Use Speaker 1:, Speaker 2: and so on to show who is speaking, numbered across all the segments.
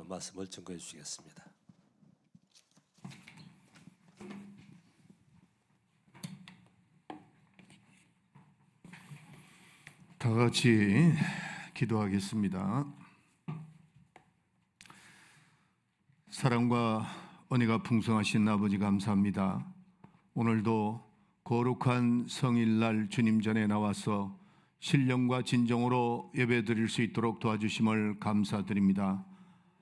Speaker 1: 말씀을 증거해 주시겠습니다.
Speaker 2: 다 같이 기도하겠습니다. 사랑과 은혜가 풍성하신 아버지 감사합니다. 오늘도 거룩한 성일날 주님 전에 나와서 신령과 진정으로 예배드릴 수 있도록 도와주심을 감사드립니다.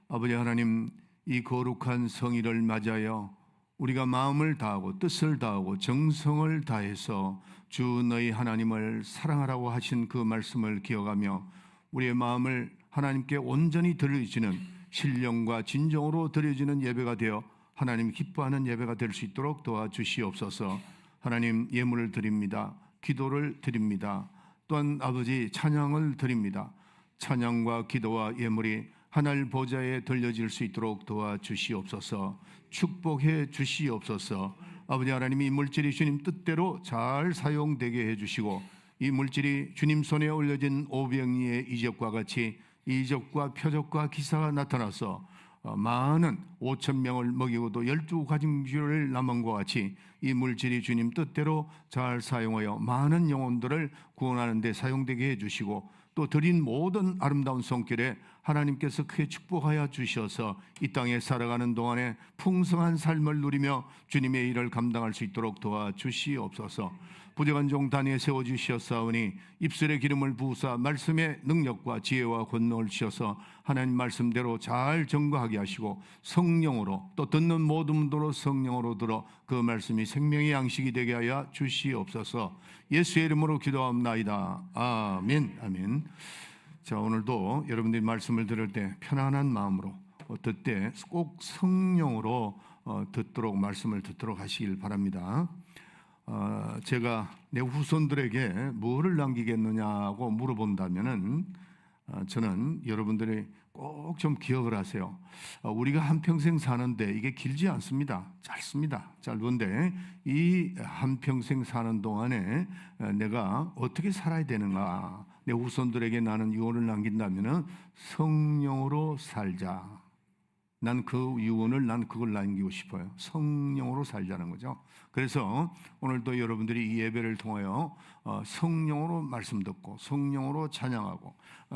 Speaker 2: 아버지 하나님, 이 거룩한 성일을 맞이하여 우리가 마음을 다하고 뜻을 다하고 정성을 다해서 주 너희 하나님을 사랑하라고 하신 그 말씀을 기억하며 우리의 마음을 하나님께 온전히 드려지는 신령과 진정으로 드려지는 예배가 되어 하나님 기뻐하는 예배가 될 수 있도록 도와주시옵소서. 하나님, 예물을 드립니다. 기도를 드립니다. 또한 아버지, 찬양을 드립니다. 찬양과 기도와 예물이 하늘 보좌에 들려질 수 있도록 도와주시옵소서. 축복해 주시옵소서. 아버지 하나님, 이 물질이 주님 뜻대로 잘 사용되게 해주시고 이 물질이 주님 손에 올려진 오병이의 이적과 같이 이적과 표적과 기사가 나타나서 많은 5,000명을 먹이고도 12가지를 남은 것 같이 이 물질이 주님 뜻대로 잘 사용하여 많은 영혼들을 구원하는 데 사용되게 해주시고 또 드린 모든 아름다운 손길에 하나님께서 크게 축복하여 주셔서 이 땅에 살아가는 동안에 풍성한 삶을 누리며 주님의 일을 감당할 수 있도록 도와주시옵소서. 부족한 종 단위에 세워주셨사오니 입술에 기름을 부으사 말씀의 능력과 지혜와 권능을 주셔서 하나님 말씀대로 잘 증거하게 하시고 성령으로 또 듣는 모든 분들로 성령으로 들어 그 말씀이 생명의 양식이 되게 하여 주시옵소서. 예수의 이름으로 기도합나이다. 아멘. 아멘. 자, 오늘도 여러분들이 말씀을 들을 때 편안한 마음으로 듣되 꼭 성령으로 말씀을 듣도록 하시길 바랍니다. 제가 내 후손들에게 뭐를 남기겠느냐고 물어본다면은 저는 여러분들이 꼭 좀 기억을 하세요. 우리가 한평생 사는데 이게 길지 않습니다. 짧습니다. 짧은데 이 한평생 사는 동안에 내가 어떻게 살아야 되는가, 내 후손들에게 나는 유언을 남긴다면은 성령으로 살자. 난 그 유언을 그걸 남기고 싶어요. 성령으로 살자는 거죠. 그래서 오늘도 여러분들이 이 예배를 통하여 성령으로 말씀 듣고 성령으로 찬양하고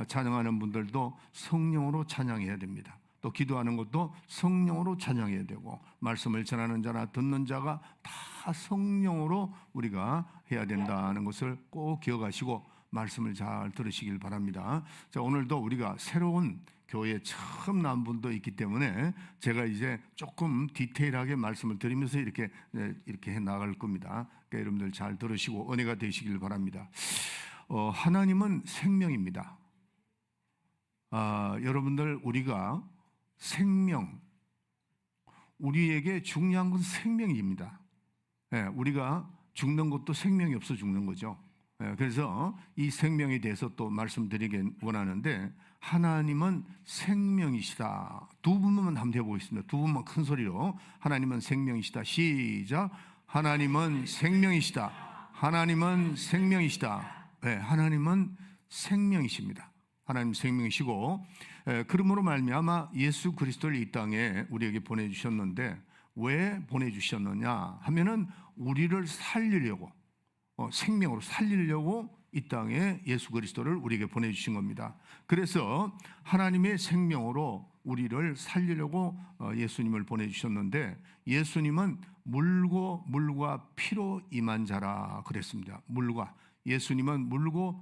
Speaker 2: 찬양하는 분들도 성령으로 찬양해야 됩니다. 또 기도하는 것도 성령으로 찬양해야 되고 말씀을 전하는 자나 듣는 자가 다 성령으로 우리가 해야 된다는 것을 꼭 기억하시고 말씀을 잘 들으시길 바랍니다. 자, 오늘도 우리가 새로운 교회에 처음 나온 분도 있기 때문에 제가 이제 조금 디테일하게 말씀을 드리면서 이렇게 해 나갈 겁니다. 그러니까 여러분들 잘 들으시고 은혜가 되시길 바랍니다. 하나님은 생명입니다. 여러분들, 우리가 생명, 우리에게 중요한 건 생명입니다. 우리가 죽는 것도 생명이 없어 죽는 거죠. 그래서 이 생명에 대해서 또 말씀드리긴 원하는데, 하나님은 생명이시다. 두 분만 한번 해보겠습니다. 두 분만 큰 소리로 하나님은 생명이시다. 시작. 하나님은 생명이시다. 하나님은 생명이시다. 하나님은 생명이십니다. 하나님 생명이시고, 그러므로 말미암아 예수 그리스도를 이 땅에 우리에게 보내주셨는데, 왜 보내주셨느냐 하면은 우리를 살리려고, 생명으로 살리려고 이 땅에 예수 그리스도를 우리에게 보내주신 겁니다. 그래서 하나님의 생명으로 우리를 살리려고 예수님을 보내주셨는데, 예수님은 물과 피로 임한 자라 그랬습니다. 예수님은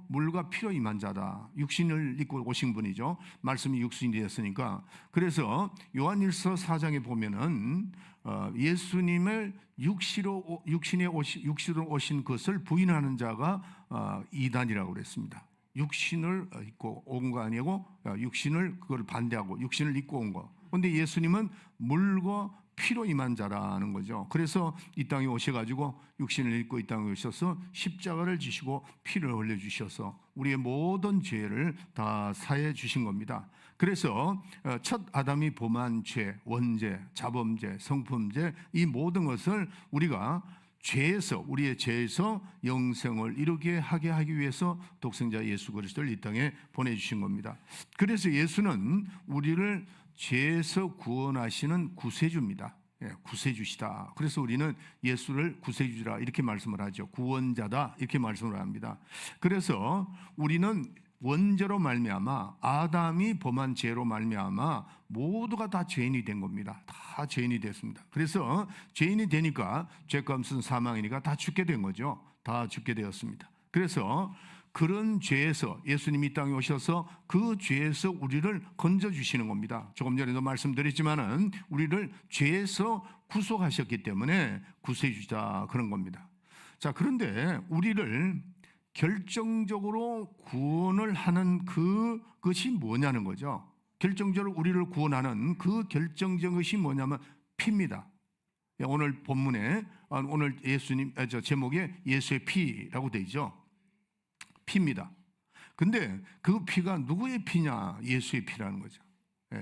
Speaker 2: 물과 피로 임한 자다. 육신을 입고 오신 분이죠. 말씀이 육신이 되었으니까. 그래서 요한일서 4장에 보면은 예수님을 육신으로 오신 것을 부인하는 자가 이단이라고 그랬습니다. 육신을 입고 온 거 아니고 육신을 그걸 반대하고 육신을 입고 온 거. 그런데 예수님은 물과 피로 임한 자라는 거죠. 그래서 이 땅에 오셔가지고 육신을 입고 이 땅에 오셔서 십자가를 지시고 피를 흘려주셔서 우리의 모든 죄를 다 사해 주신 겁니다. 그래서 첫 아담이 범한 죄, 원죄, 자범죄, 성품죄, 이 모든 것을 우리가 우리의 죄에서 영생을 이루게 하게 하기 위해서 독생자 예수 그리스도를 이 땅에 보내주신 겁니다. 그래서 예수는 우리를 죄에서 구원하시는 구세주입니다. 구세주시다. 그래서 우리는 예수를 구세주라 이렇게 말씀을 하죠. 구원자다 이렇게 말씀을 합니다. 그래서 우리는 원죄로 말미암아 아담이 범한 죄로 말미암아 모두가 다 죄인이 된 겁니다. 다 죄인이 됐습니다. 그래서 죄인이 되니까 죄값은 사망이니까 다 죽게 된 거죠. 다 죽게 되었습니다. 그래서 그런 죄에서 예수님이 이 땅에 오셔서 그 죄에서 우리를 건져주시는 겁니다. 조금 전에도 말씀드렸지만은 우리를 죄에서 구속하셨기 때문에 구세주자 그런 겁니다. 자, 그런데 우리를 결정적으로 구원을 하는 그것이 뭐냐는 거죠. 결정적으로 우리를 구원하는 그 결정적인 것이 뭐냐면 피입니다. 오늘 본문에 오늘 예수님 제목에 예수의 피라고 되어 있죠. 피입니다. 근데 그 피가 누구의 피냐? 예수의 피라는 거죠.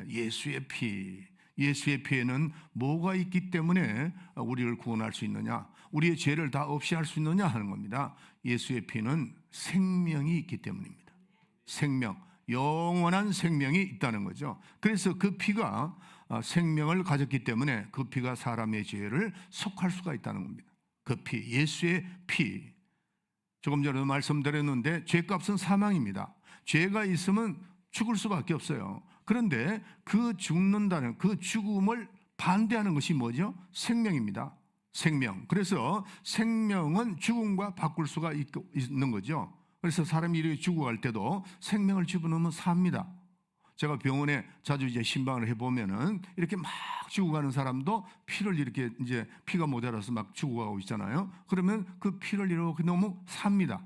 Speaker 2: 예수의 피. 예수의 피에는 뭐가 있기 때문에 우리를 구원할 수 있느냐? 우리의 죄를 다 없이 할 수 있느냐 하는 겁니다. 예수의 피는 생명이 있기 때문입니다. 생명, 영원한 생명이 있다는 거죠. 그래서 그 피가 생명을 가졌기 때문에 그 피가 사람의 죄를 속할 수가 있다는 겁니다. 그 피, 예수의 피. 조금 전에도 말씀드렸는데 죄값은 사망입니다. 죄가 있으면 죽을 수밖에 없어요. 그런데 그 죽는다는 그 죽음을 반대하는 것이 뭐죠? 생명입니다. 생명. 그래서 생명은 죽음과 바꿀 수가 있는 거죠. 그래서 사람이 이렇게 죽어갈 때도 생명을 집어넣으면 삽니다. 제가 병원에 자주 이제 신방을 해보면은 이렇게 막 죽어가는 사람도 피를 이렇게 이제 피가 모자라서 막 죽어가고 있잖아요. 그러면 그 피를 이렇게 넣으면 삽니다.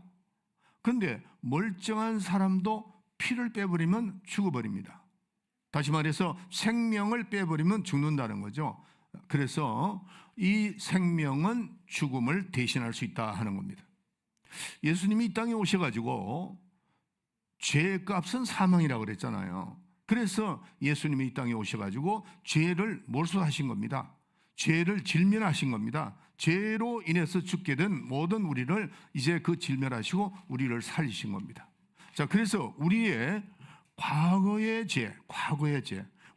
Speaker 2: 그런데 멀쩡한 사람도 피를 빼버리면 죽어버립니다. 다시 말해서 생명을 빼버리면 죽는다는 거죠. 그래서 이 생명은 죽음을 대신할 수 있다 하는 겁니다. 예수님이 이 땅에 오셔가지고 죄값은 사망이라고 그랬잖아요. 그래서 예수님이 이 땅에 오셔가지고 죄를 몰수하신 겁니다. 죄를 질면하신 겁니다. 죄로 인해서 죽게 된 모든 우리를 이제 그 질면하시고 우리를 살리신 겁니다. 자, 그래서 우리의 과거의 죄,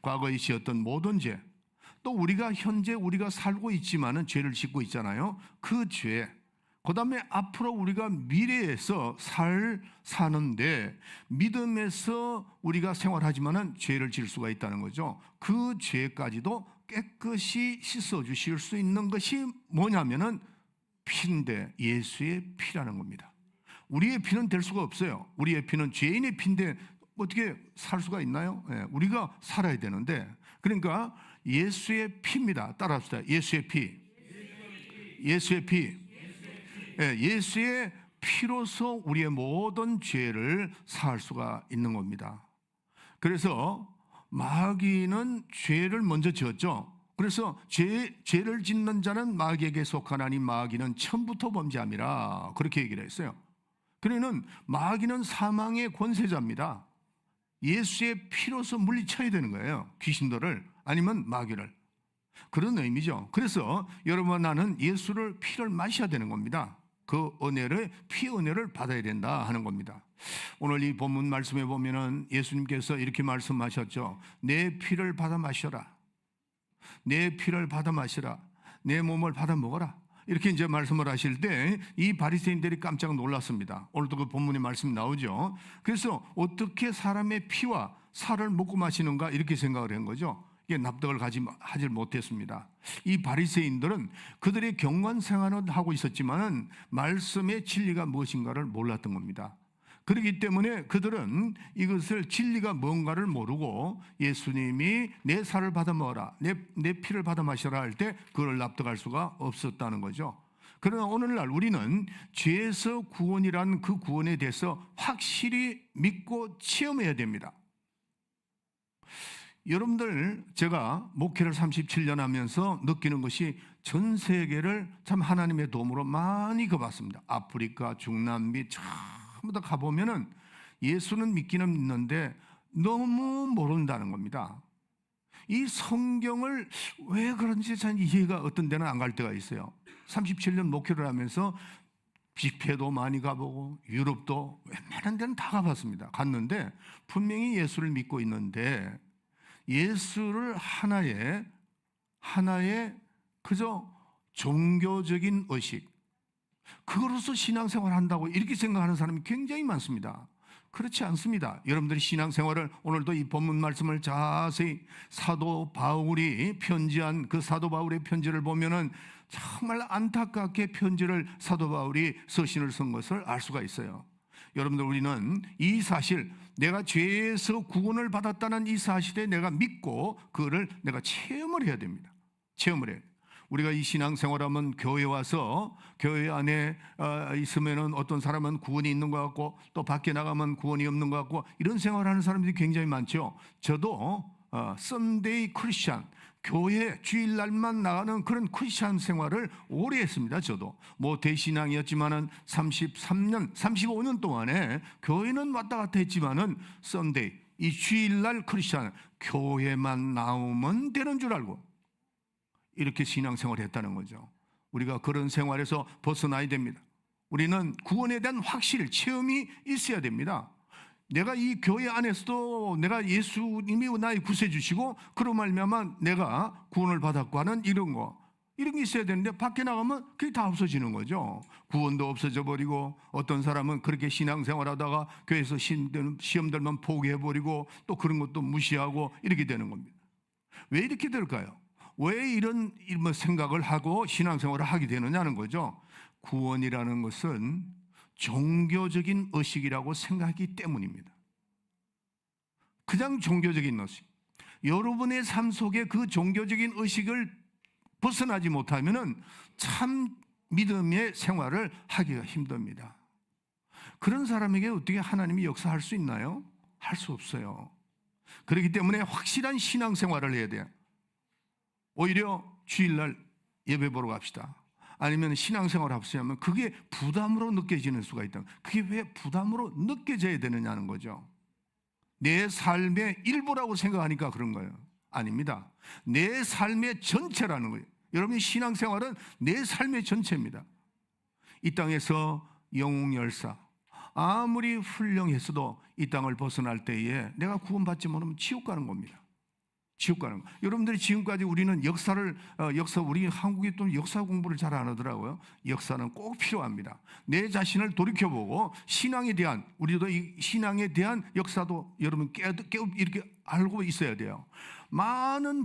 Speaker 2: 과거에 지었던 모든 죄, 또 우리가 현재 우리가 살고 있지만은 죄를 짓고 있잖아요. 그 죄, 그 다음에 앞으로 우리가 미래에서 사는데 믿음에서 우리가 생활하지만은 죄를 지을 수가 있다는 거죠. 그 죄까지도 깨끗이 씻어 주실 수 있는 것이 뭐냐면은 피인데 예수의 피라는 겁니다. 우리의 피는 될 수가 없어요. 우리의 피는 죄인의 피인데 어떻게 살 수가 있나요? 우리가 살아야 되는데, 그러니까 예수의 피입니다. 따라합시다. 예수의 피. 예수의 피. 예수의 피로서 우리의 모든 죄를 사할 수가 있는 겁니다. 그래서 마귀는 죄를 먼저 지었죠. 그래서 죄를 짓는 자는 마귀에게 속하나니 마귀는 처음부터 범죄함이라 그렇게 얘기를 했어요. 그러면 마귀는 사망의 권세자입니다. 예수의 피로서 물리쳐야 되는 거예요. 귀신들을 아니면 마귀를. 그런 의미죠. 그래서 여러분, 나는 예수를 피를 마셔야 되는 겁니다. 그 은혜를, 피 은혜를 받아야 된다 하는 겁니다. 오늘 이 본문 말씀에 보면은 예수님께서 이렇게 말씀하셨죠. 내 피를 받아 마셔라. 내 피를 받아 마시라. 내 몸을 받아 먹어라. 이렇게 이제 말씀을 하실 때 이 바리새인들이 깜짝 놀랐습니다. 오늘도 그 본문의 말씀이 나오죠. 그래서 어떻게 사람의 피와 살을 먹고 마시는가 이렇게 생각을 한 거죠. 이게 납득을 하지 못했습니다. 이 바리새인들은 그들의 경건 생활은 하고 있었지만은 말씀의 진리가 무엇인가를 몰랐던 겁니다. 그렇기 때문에 그들은 이것을 진리가 뭔가를 모르고 예수님이 내 살을 받아 먹어라, 내 피를 받아 마셔라 할 때 그걸 납득할 수가 없었다는 거죠. 그러나 오늘날 우리는 죄에서 구원이라는 그 구원에 대해서 확실히 믿고 체험해야 됩니다. 여러분들, 제가 목회를 37년 하면서 느끼는 것이 전 세계를 참 하나님의 도움으로 많이 가봤습니다. 아프리카, 중남미 전부 다 가보면은 예수는 믿기는 믿는데 너무 모른다는 겁니다. 이 성경을 왜 그런지 전 이해가 어떤 데는 안 갈 때가 있어요. 37년 목회를 하면서 집회도 많이 가보고 유럽도 웬만한 데는 다 가봤습니다. 갔는데 분명히 예수를 믿고 있는데 예수를 하나의 그저 종교적인 의식, 그거로서 신앙생활을 한다고 이렇게 생각하는 사람이 굉장히 많습니다. 그렇지 않습니다. 여러분들이 신앙생활을, 오늘도 이 본문 말씀을 자세히 사도 바울이 편지한 그 사도 바울의 편지를 보면은 정말 안타깝게 편지를 사도 바울이 서신을 쓴 것을 알 수가 있어요. 여러분들, 우리는 이 사실, 내가 죄에서 구원을 받았다는 이 사실에 내가 믿고 그거를 내가 체험을 해야 됩니다. 체험을 해야 돼요. 우리가 이 신앙생활하면 교회 와서 교회 안에 있으면은 어떤 사람은 구원이 있는 것 같고 또 밖에 나가면 구원이 없는 것 같고 이런 생활하는 사람들이 굉장히 많죠. 저도 썬데이 크리스찬, 교회 주일날만 나가는 그런 크리스찬 생활을 오래 했습니다. 저도 뭐 대신앙이었지만은 33년, 35년 동안에 교회는 왔다 갔다 했지만은 썬데이, 이 주일날 크리스찬, 교회만 나오면 되는 줄 알고 이렇게 신앙생활을 했다는 거죠. 우리가 그런 생활에서 벗어나야 됩니다. 우리는 구원에 대한 확실, 체험이 있어야 됩니다. 내가 이 교회 안에서도 내가 예수님이 나의 구세주시고 그로 말미암아 내가 구원을 받았고 하는 이런 게 있어야 되는데 밖에 나가면 그게 다 없어지는 거죠. 구원도 없어져 버리고 어떤 사람은 그렇게 신앙생활 하다가 교회에서 시험 들면 포기해버리고 또 그런 것도 무시하고 이렇게 되는 겁니다. 왜 이렇게 될까요? 왜 이런 생각을 하고 신앙생활을 하게 되느냐는 거죠. 구원이라는 것은 종교적인 의식이라고 생각하기 때문입니다. 그냥 종교적인 의식. 여러분의 삶 속에 그 종교적인 의식을 벗어나지 못하면은 참 믿음의 생활을 하기가 힘듭니다. 그런 사람에게 어떻게 하나님이 역사할 수 있나요? 할 수 없어요. 그렇기 때문에 확실한 신앙생활을 해야 돼요. 오히려 주일날 예배 보러 갑시다. 아니면 신앙생활을 합시면 그게 부담으로 느껴지는 수가 있다. 그게 왜 부담으로 느껴져야 되느냐는 거죠. 내 삶의 일부라고 생각하니까 그런 거예요. 아닙니다. 내 삶의 전체라는 거예요. 여러분의 신앙생활은 내 삶의 전체입니다. 이 땅에서 영웅열사, 아무리 훌륭했어도 이 땅을 벗어날 때에 내가 구원받지 못하면 지옥 가는 겁니다. 지옥 가는 거. 여러분들이 지금까지 우리는 우리 한국이 또 역사 공부를 잘 안 하더라고요. 역사는 꼭 필요합니다. 내 자신을 돌이켜보고 신앙에 대한, 우리도 이 신앙에 대한 역사도 여러분 이렇게 알고 있어야 돼요. 많은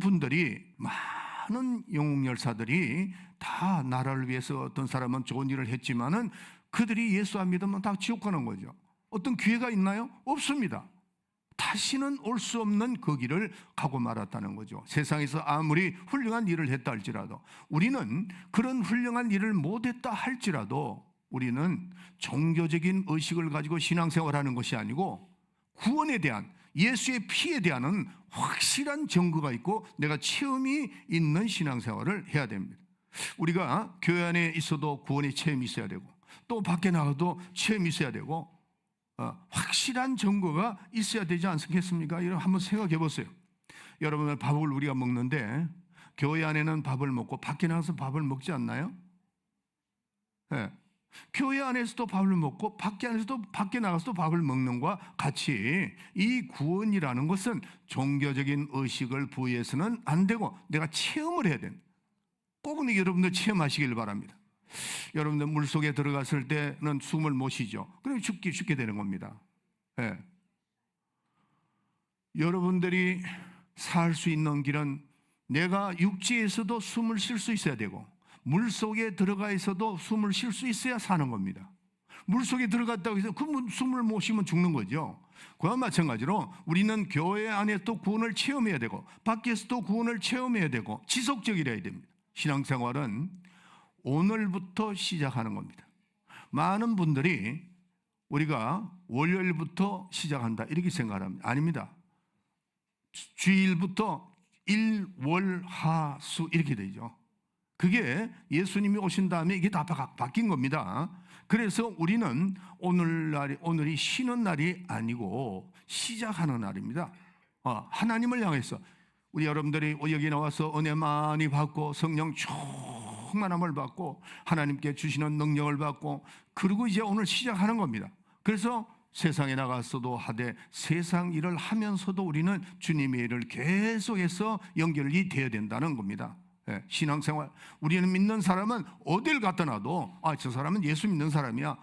Speaker 2: 영웅열사들이 다 나라를 위해서 어떤 사람은 좋은 일을 했지만은 그들이 예수 안 믿으면 다 지옥 가는 거죠. 어떤 기회가 있나요? 없습니다. 다시는 올 수 없는 그 길을 가고 말았다는 거죠. 세상에서 아무리 훌륭한 일을 했다 할지라도, 우리는 그런 훌륭한 일을 못했다 할지라도 우리는 종교적인 의식을 가지고 신앙생활하는 것이 아니고 구원에 대한, 예수의 피에 대한 확실한 증거가 있고 내가 체험이 있는 신앙생활을 해야 됩니다. 우리가 교회 안에 있어도 구원의 체험이 있어야 되고 또 밖에 나가도 체험이 있어야 되고 확실한 증거가 있어야 되지 않겠습니까? 이런 한번 생각해 보세요. 여러분, 밥을 우리가 먹는데 교회 안에는 밥을 먹고 밖에 나가서 밥을 먹지 않나요? 네. 교회 안에서도 밥을 먹고 밖에 나가서도 밥을 먹는 것과 같이 이 구원이라는 것은 종교적인 의식을 부여해서는 안 되고 내가 체험을 해야 됩니다. 꼭 여러분들 체험하시길 바랍니다. 여러분들 물속에 들어갔을 때는 숨을 못 쉬죠. 그럼 죽게 되는 겁니다. 네. 여러분들이 살 수 있는 길은 내가 육지에서도 숨을 쉴 수 있어야 되고 물속에 들어가 있어도 숨을 쉴 수 있어야 사는 겁니다. 물속에 들어갔다고 해서 그 숨을 못 쉬면 죽는 거죠. 그와 마찬가지로 우리는 교회 안에서도 구원을 체험해야 되고 밖에서도 구원을 체험해야 되고 지속적이라야 됩니다. 신앙생활은 오늘부터 시작하는 겁니다. 많은 분들이 우리가 월요일부터 시작한다 이렇게 생각합니다. 아닙니다. 주일부터 일, 월, 하, 수 이렇게 되죠. 그게 예수님이 오신 다음에 이게 다 바뀐 겁니다. 그래서 우리는 오늘이 쉬는 날이 아니고 시작하는 날입니다. 하나님을 향해서 우리 여러분들이 여기 나와서 은혜 많이 받고 성령 충만함을 받고 하나님께 주시는 능력을 받고 그리고 이제 오늘 시작하는 겁니다. 그래서 세상에 나가서도 하되 세상 일을 하면서도 우리는 주님의 일을 계속해서 연결이 되어야 된다는 겁니다. 신앙생활, 우리는 믿는 사람은 어딜 갖다 놔도 저 사람은 예수 믿는 사람이야,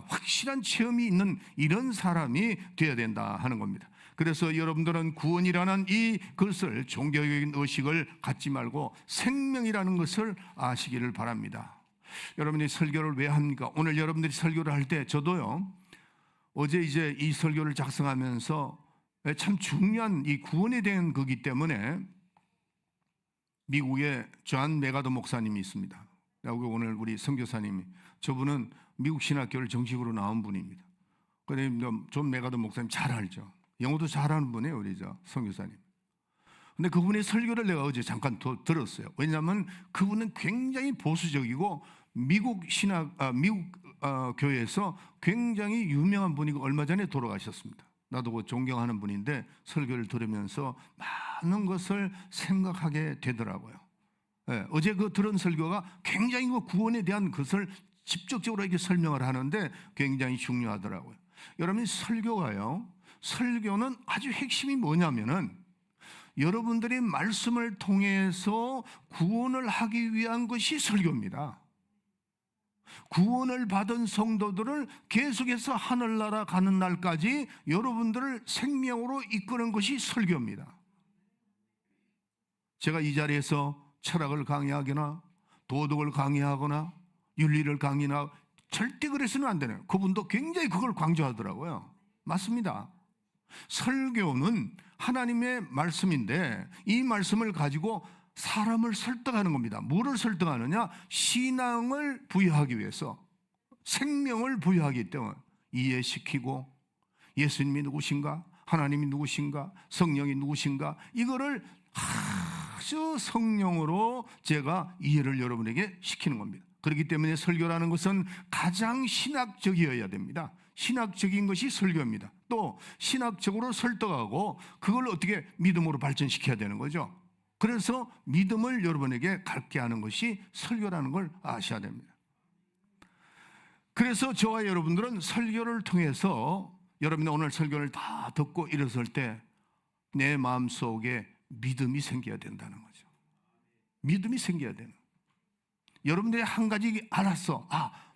Speaker 2: 확실한 체험이 있는 이런 사람이 되어야 된다 하는 겁니다. 그래서 여러분들은 구원이라는 이 것을 종교적인 의식을 갖지 말고 생명이라는 것을 아시기를 바랍니다. 여러분이 설교를 왜 합니까? 오늘 여러분들이 설교를 할 때 저도요, 어제 이제 이 설교를 작성하면서 참 중요한 이 구원에 대한 거기 때문에 미국에 존 메가더 목사님이 있습니다. 여기 오늘 우리 선교사님이, 저분은 미국 신학교를 정식으로 나온 분입니다. 그런데 존 메가더 목사님 잘 알죠. 영어도 잘하는 분이에요, 우리 선교사님. 근데 그분의 설교를 내가 어제 잠깐 들었어요. 왜냐하면 그분은 굉장히 보수적이고 미국 교회에서 굉장히 유명한 분이고 얼마 전에 돌아가셨습니다. 나도 존경하는 분인데 설교를 들으면서 많은 것을 생각하게 되더라고요. 어제 들은 설교가 굉장히 구원에 대한 것을 직접적으로 이렇게 설명을 하는데 굉장히 중요하더라고요. 여러분, 설교는 아주 핵심이 뭐냐면은 여러분들이 말씀을 통해서 구원을 하기 위한 것이 설교입니다. 구원을 받은 성도들을 계속해서 하늘나라 가는 날까지 여러분들을 생명으로 이끄는 것이 설교입니다. 제가 이 자리에서 철학을 강의하거나 도덕을 강의하거나 윤리를 강의하거나 절대 그래서는 안 되네요. 그분도 굉장히 그걸 강조하더라고요. 맞습니다. 설교는 하나님의 말씀인데 이 말씀을 가지고 사람을 설득하는 겁니다. 뭐를 설득하느냐? 신앙을 부여하기 위해서, 생명을 부여하기 때문에 이해시키고, 예수님이 누구신가, 하나님이 누구신가, 성령이 누구신가, 이거를 아주 성령으로 제가 이해를 여러분에게 시키는 겁니다. 그렇기 때문에 설교라는 것은 가장 신학적이어야 됩니다. 신학적인 것이 설교입니다. 또 신학적으로 설득하고 그걸 어떻게 믿음으로 발전시켜야 되는 거죠. 그래서 믿음을 여러분에게 갖게 하는 것이 설교라는 걸 아셔야 됩니다. 그래서 저와 여러분들은 설교를 통해서, 여러분이 오늘 설교를 다 듣고 일어설 때 내 마음속에 믿음이 생겨야 된다는 거죠. 믿음이 생겨야 되는. 여러분들이 한 가지 알았어.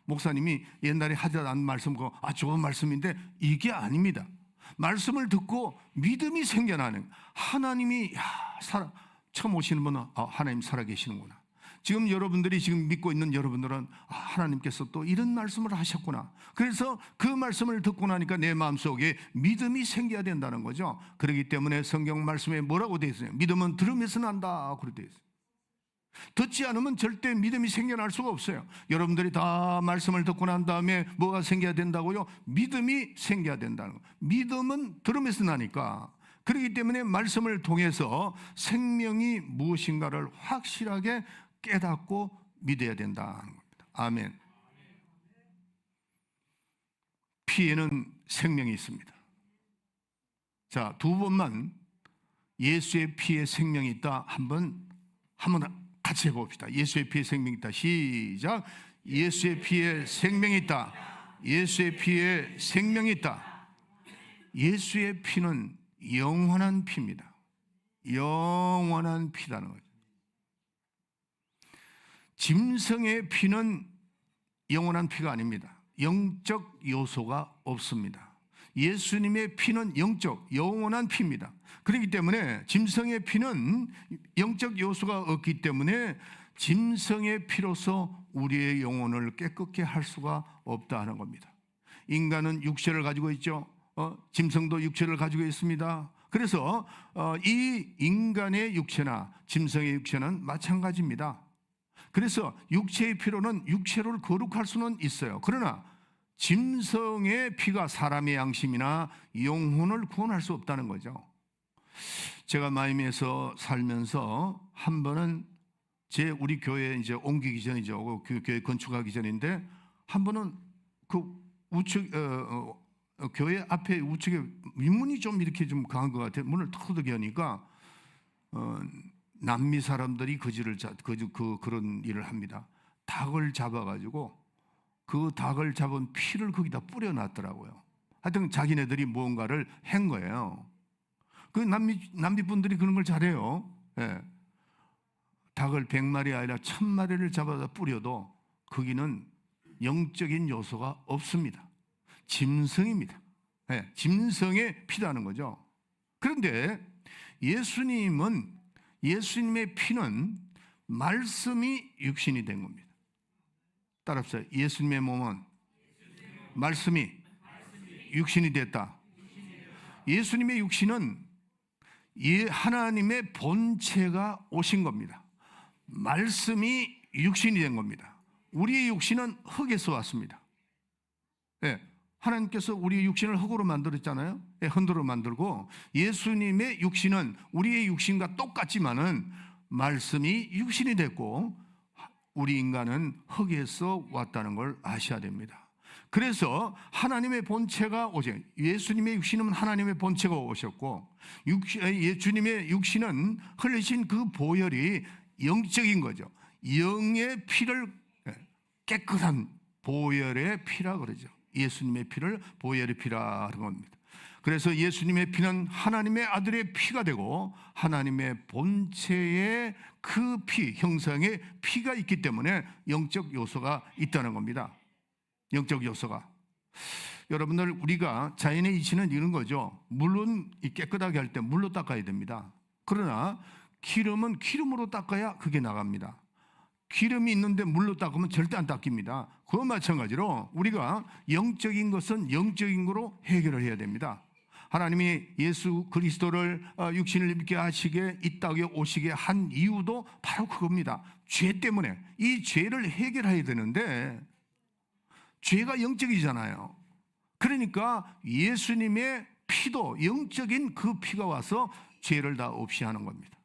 Speaker 2: 목사님이 옛날에 하자는 말씀, 좋은 말씀인데 이게 아닙니다. 말씀을 듣고 믿음이 생겨나는, 하나님이 처음 오시는 분은 하나님 살아계시는구나. 지금 여러분들이 지금 믿고 있는 여러분들은 하나님께서 또 이런 말씀을 하셨구나. 그래서 그 말씀을 듣고 나니까 내 마음속에 믿음이 생겨야 된다는 거죠. 그렇기 때문에 성경 말씀에 뭐라고 되어 있어요? 믿음은 들으면서 난다, 그렇게 되어 있어요. 듣지 않으면 절대 믿음이 생겨날 수가 없어요. 여러분들이 다 말씀을 듣고 난 다음에 뭐가 생겨야 된다고요? 믿음이 생겨야 된다는 거예요. 믿음은 들으면서 나니까. 그렇기 때문에 말씀을 통해서 생명이 무엇인가를 확실하게 깨닫고 믿어야 된다는 겁니다. 아멘. 피에는 생명이 있습니다. 자, 두 번만 예수의 피에 생명이 있다 한번 같이 해봅시다. 예수의 피에 생명이 있다. 시작. 예수의 피에 생명이 있다. 예수의 피에 생명이 있다. 예수의 피는 영원한 피입니다. 영원한 피라는 거죠. 짐승의 피는 영원한 피가 아닙니다. 영적 요소가 없습니다. 예수님의 피는 영원한 피입니다. 그렇기 때문에 짐승의 피는 영적 요소가 없기 때문에 짐승의 피로서 우리의 영혼을 깨끗게 할 수가 없다는 겁니다. 인간은 육체를 가지고 있죠. 짐승도 육체를 가지고 있습니다. 그래서 이 인간의 육체나 짐승의 육체는 마찬가지입니다. 그래서 육체의 피로는 육체를 거룩할 수는 있어요. 그러나 짐승의 피가 사람의 양심이나 영혼을 구원할 수 없다는 거죠. 제가 마이애미에서 살면서 한 번은 우리 교회에 이제 옮기기 전이죠. 그 교회 건축하기 전인데 한 번은 교회 앞에 우측에 민문이 좀 이렇게 좀 강한 것 같아요. 문을 턱 여니까 남미 사람들이 그런 일을 합니다. 닭을 잡아가지고 그 닭을 잡은 피를 거기다 뿌려놨더라고요. 하여튼 자기네들이 무언가를 한 거예요. 그 남미 분들이 그런 걸 잘해요. 예. 닭을 100마리 아니라 1000마리를 잡아서 뿌려도 거기는 영적인 요소가 없습니다. 짐승입니다. 예. 짐승의 피라는 거죠. 그런데 예수님의 피는 말씀이 육신이 된 겁니다. 따라합시다. 예수님의 몸은 말씀이 육신이 됐다. 예수님의 육신은 하나님의 본체가 오신 겁니다. 말씀이 육신이 된 겁니다. 우리의 육신은 흙에서 왔습니다. 네, 하나님께서 우리의 육신을 흙으로 만들었잖아요. 네, 흔들어 만들고 예수님의 육신은 우리의 육신과 똑같지만은 말씀이 육신이 됐고 우리 인간은 흙에서 왔다는 걸 아셔야 됩니다. 그래서 하나님의 본체가 오셔. 예수님의 육신은 하나님의 본체가 오셨고 예수님의 육신은 흘리신 그 보혈이 영적인 거죠. 영의 피를 깨끗한 보혈의 피라 그러죠. 예수님의 피를 보혈의 피라 하는 겁니다. 그래서 예수님의 피는 하나님의 아들의 피가 되고 하나님의 본체의 그 피, 형상의 피가 있기 때문에 영적 요소가 있다는 겁니다. 영적 요소가. 여러분들 우리가 자연의 이치는 이런 거죠. 물은 깨끗하게 할 때 물로 닦아야 됩니다. 그러나 기름은 기름으로 닦아야 그게 나갑니다. 기름이 있는데 물로 닦으면 절대 안 닦입니다. 그와 마찬가지로 우리가 영적인 것은 영적인 거로 해결을 해야 됩니다. 하나님이 예수 그리스도를 육신을 입게 하시게 이 땅에 오시게 한 이유도 바로 그겁니다. 죄 때문에 이 죄를 해결해야 되는데 죄가 영적이잖아요. 그러니까 예수님의 피도 영적인 그 피가 와서 죄를 다 없이 하는 겁니다.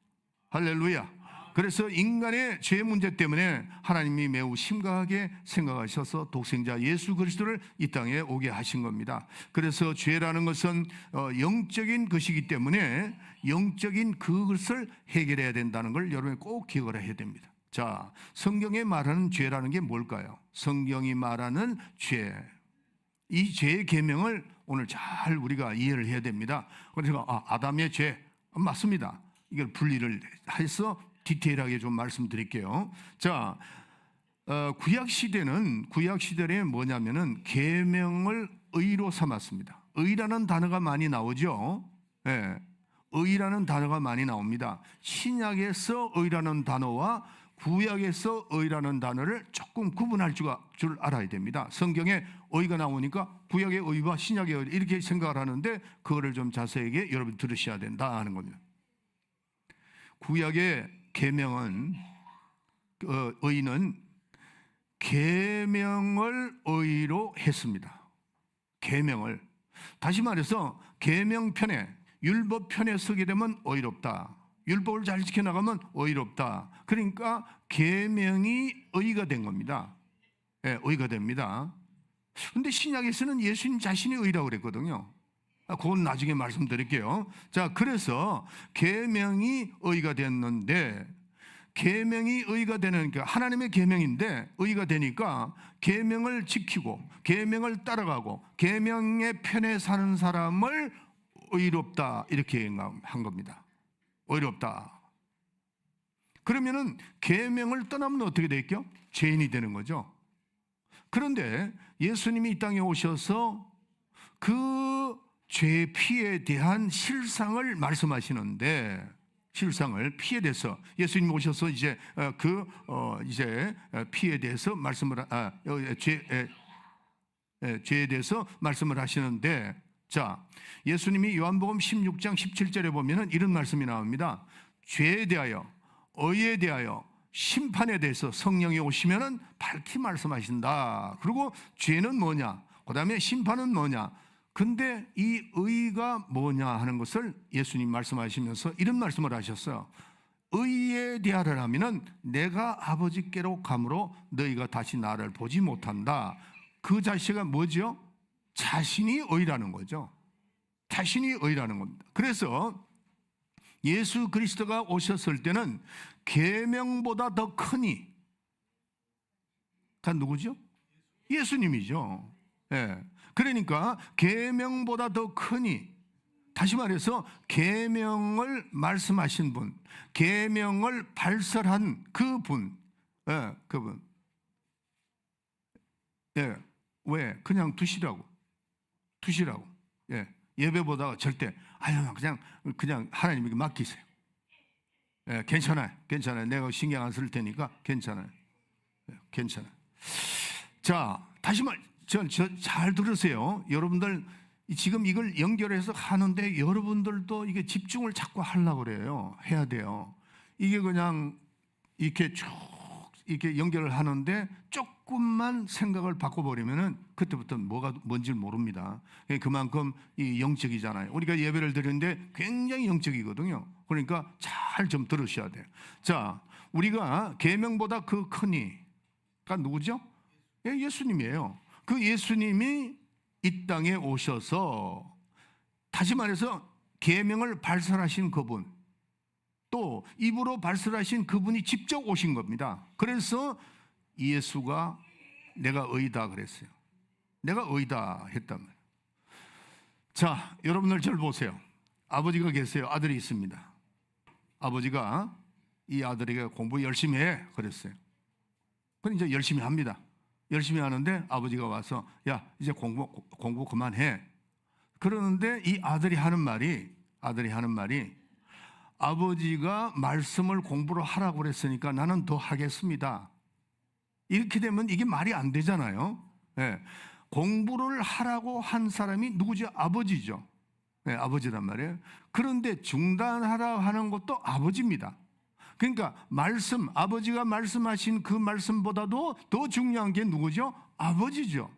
Speaker 2: 할렐루야. 그래서 인간의 죄 문제 때문에 하나님이 매우 심각하게 생각하셔서 독생자 예수 그리스도를 이 땅에 오게 하신 겁니다. 그래서 죄라는 것은 영적인 것이기 때문에 영적인 그것을 해결해야 된다는 걸 여러분이 꼭 기억을 해야 됩니다. 자, 성경에 말하는 죄라는 게 뭘까요? 성경이 말하는 죄, 이 죄의 계명을 오늘 잘 우리가 이해를 해야 됩니다. 그래서 아담의 죄 맞습니다. 이걸 분리를 해서 디테일하게 좀 말씀드릴게요. 자, 구약 시대는 뭐냐면은 계명을 의로 삼았습니다. 의라는 단어가 많이 나오죠. 네, 의라는 단어가 많이 나옵니다. 신약에서 의라는 단어와 구약에서 의라는 단어를 조금 구분할 줄 알아야 됩니다. 성경에 의가 나오니까 구약의 의와 신약의 의 이렇게 생각을 하는데 그거를 좀 자세하게 여러분 들으셔야 된다 하는 겁니다. 구약의 계명은 의는 계명을 의로 했습니다. 계명을 다시 말해서 계명편에 율법편에 서게 되면 의롭다. 율법을 잘 지켜나가면 의롭다. 그러니까 계명이 의가 된 겁니다. 네, 의가 됩니다. 그런데 신약에서는 예수님 자신이 의라고 그랬거든요. 그건 나중에 말씀드릴게요. 자, 그래서 계명이 의가 됐는데 계명이 의가 되는 게 하나님의 계명인데 의가 되니까 계명을 지키고 계명을 따라가고 계명의 편에 사는 사람을 의롭다 이렇게 한 겁니다. 의롭다. 그러면은 계명을 떠나면 어떻게 될게요? 죄인이 되는 거죠. 그런데 예수님이 이 땅에 오셔서 그 죄 피에 대한 실상을 말씀하시는데 실상을 피에 대해서 예수님이 오셔서 이제 이제 피에 대해서 말씀을 죄에 대해서 말씀을 하시는데 자, 예수님이 요한복음 16장 17절에 보면은 이런 말씀이 나옵니다. 죄에 대하여 의에 대하여 심판에 대해서 성령이 오시면은 밝히 말씀하신다. 그리고 죄는 뭐냐? 그다음에 심판은 뭐냐? 근데 이 의가 뭐냐 하는 것을 예수님 말씀하시면서 이런 말씀을 하셨어요. 의에 대하여 하면은 내가 아버지께로 가므로 너희가 다시 나를 보지 못한다. 그 자체가 뭐죠? 자신이 의라는 거죠. 자신이 의라는 겁니다. 그래서 예수 그리스도가 오셨을 때는 계명보다 더 큰 이 누구죠? 예수님이죠. 예. 그러니까 계명보다 더 크니, 다시 말해서 계명을 말씀하신 분, 계명을 발설한 그분, 그분. 왜? 그냥 두시라고. 예배보다 절대 그냥 하나님에게 맡기세요. 괜찮아요. 내가 신경 안 쓸 테니까 괜찮아요. 자, 다시 잘 들으세요. 여러분들 지금 이걸 연결해서 하는데 여러분들도 이게 집중을 자꾸 하려고 그래요. 해야 돼요. 이게 그냥 이렇게 쭉 이렇게 연결을 하는데 조금만 생각을 바꿔버리면은 그때부터 뭔지 모릅니다. 그만큼 이 영적이잖아요. 우리가 예배를 드리는데 굉장히 영적이거든요. 그러니까 잘 좀 들으셔야 돼요. 자, 우리가 계명보다 그 크니가 누구죠? 예수님이에요. 그 예수님이 이 땅에 오셔서, 다시 말해서 계명을 발설하신 그분, 또 입으로 발설하신 그분이 직접 오신 겁니다. 그래서 예수가 내가 의다 그랬어요. 내가 의다 했단 말이에요. 자, 여러분들 저를 보세요. 아버지가 계세요. 아들이 있습니다. 아버지가 이 아들에게 공부 열심히 해 그랬어요. 그럼 이제 열심히 합니다. 열심히 하는데 아버지가 와서 야, 이제 공부 그만해. 그러는데 이 아들이 하는 말이 아버지가 말씀을 공부를 하라고 그랬으니까 나는 더 하겠습니다. 이렇게 되면 이게 말이 안 되잖아요. 공부를 하라고 한 사람이 누구죠? 아버지죠. 아버지란 말이에요. 그런데 중단하라 하는 것도 아버지입니다. 그러니까 아버지가 말씀하신 그 말씀보다도 더 중요한 게 누구죠? 아버지죠.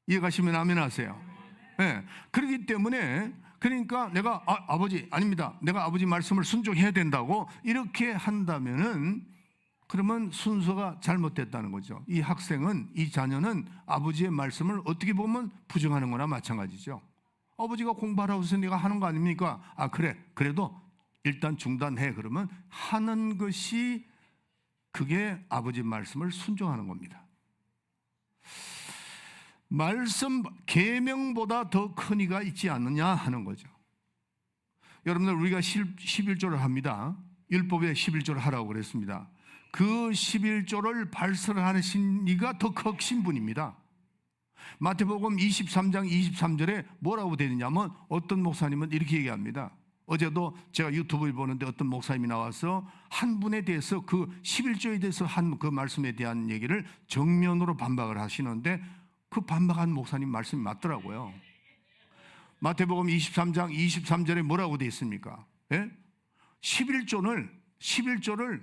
Speaker 2: 이해가시면 아멘 하세요. 그렇기 때문에 그러니까 내가 아버지 아닙니다. 내가 아버지 말씀을 순종해야 된다고 이렇게 한다면은 그러면 순서가 잘못됐다는 거죠. 이 자녀는 아버지의 말씀을 어떻게 보면 부정하는 거나 마찬가지죠. 아버지가 공부하라고 해서 내가 하는 거 아닙니까? 그래도 일단 중단해. 그러면 하는 것이 그게 아버지 말씀을 순종하는 겁니다. 계명보다 더 큰 이가 있지 않느냐 하는 거죠. 여러분들 우리가 11조를 합니다. 율법에 11조를 하라고 그랬습니다. 그 11조를 발설하신 이가 더 크신 분입니다. 마태복음 23장 23절에 뭐라고 되어 있냐면 어떤 목사님은 이렇게 얘기합니다. 어제도 제가 유튜브를 보는데 어떤 목사님이 나와서 한 분에 대해서 그 11조에 대해서 한 그 말씀에 대한 얘기를 정면으로 반박을 하시는데 그 반박한 목사님 말씀이 맞더라고요. 마태복음 23장 23절에 뭐라고 되어 있습니까? 11조를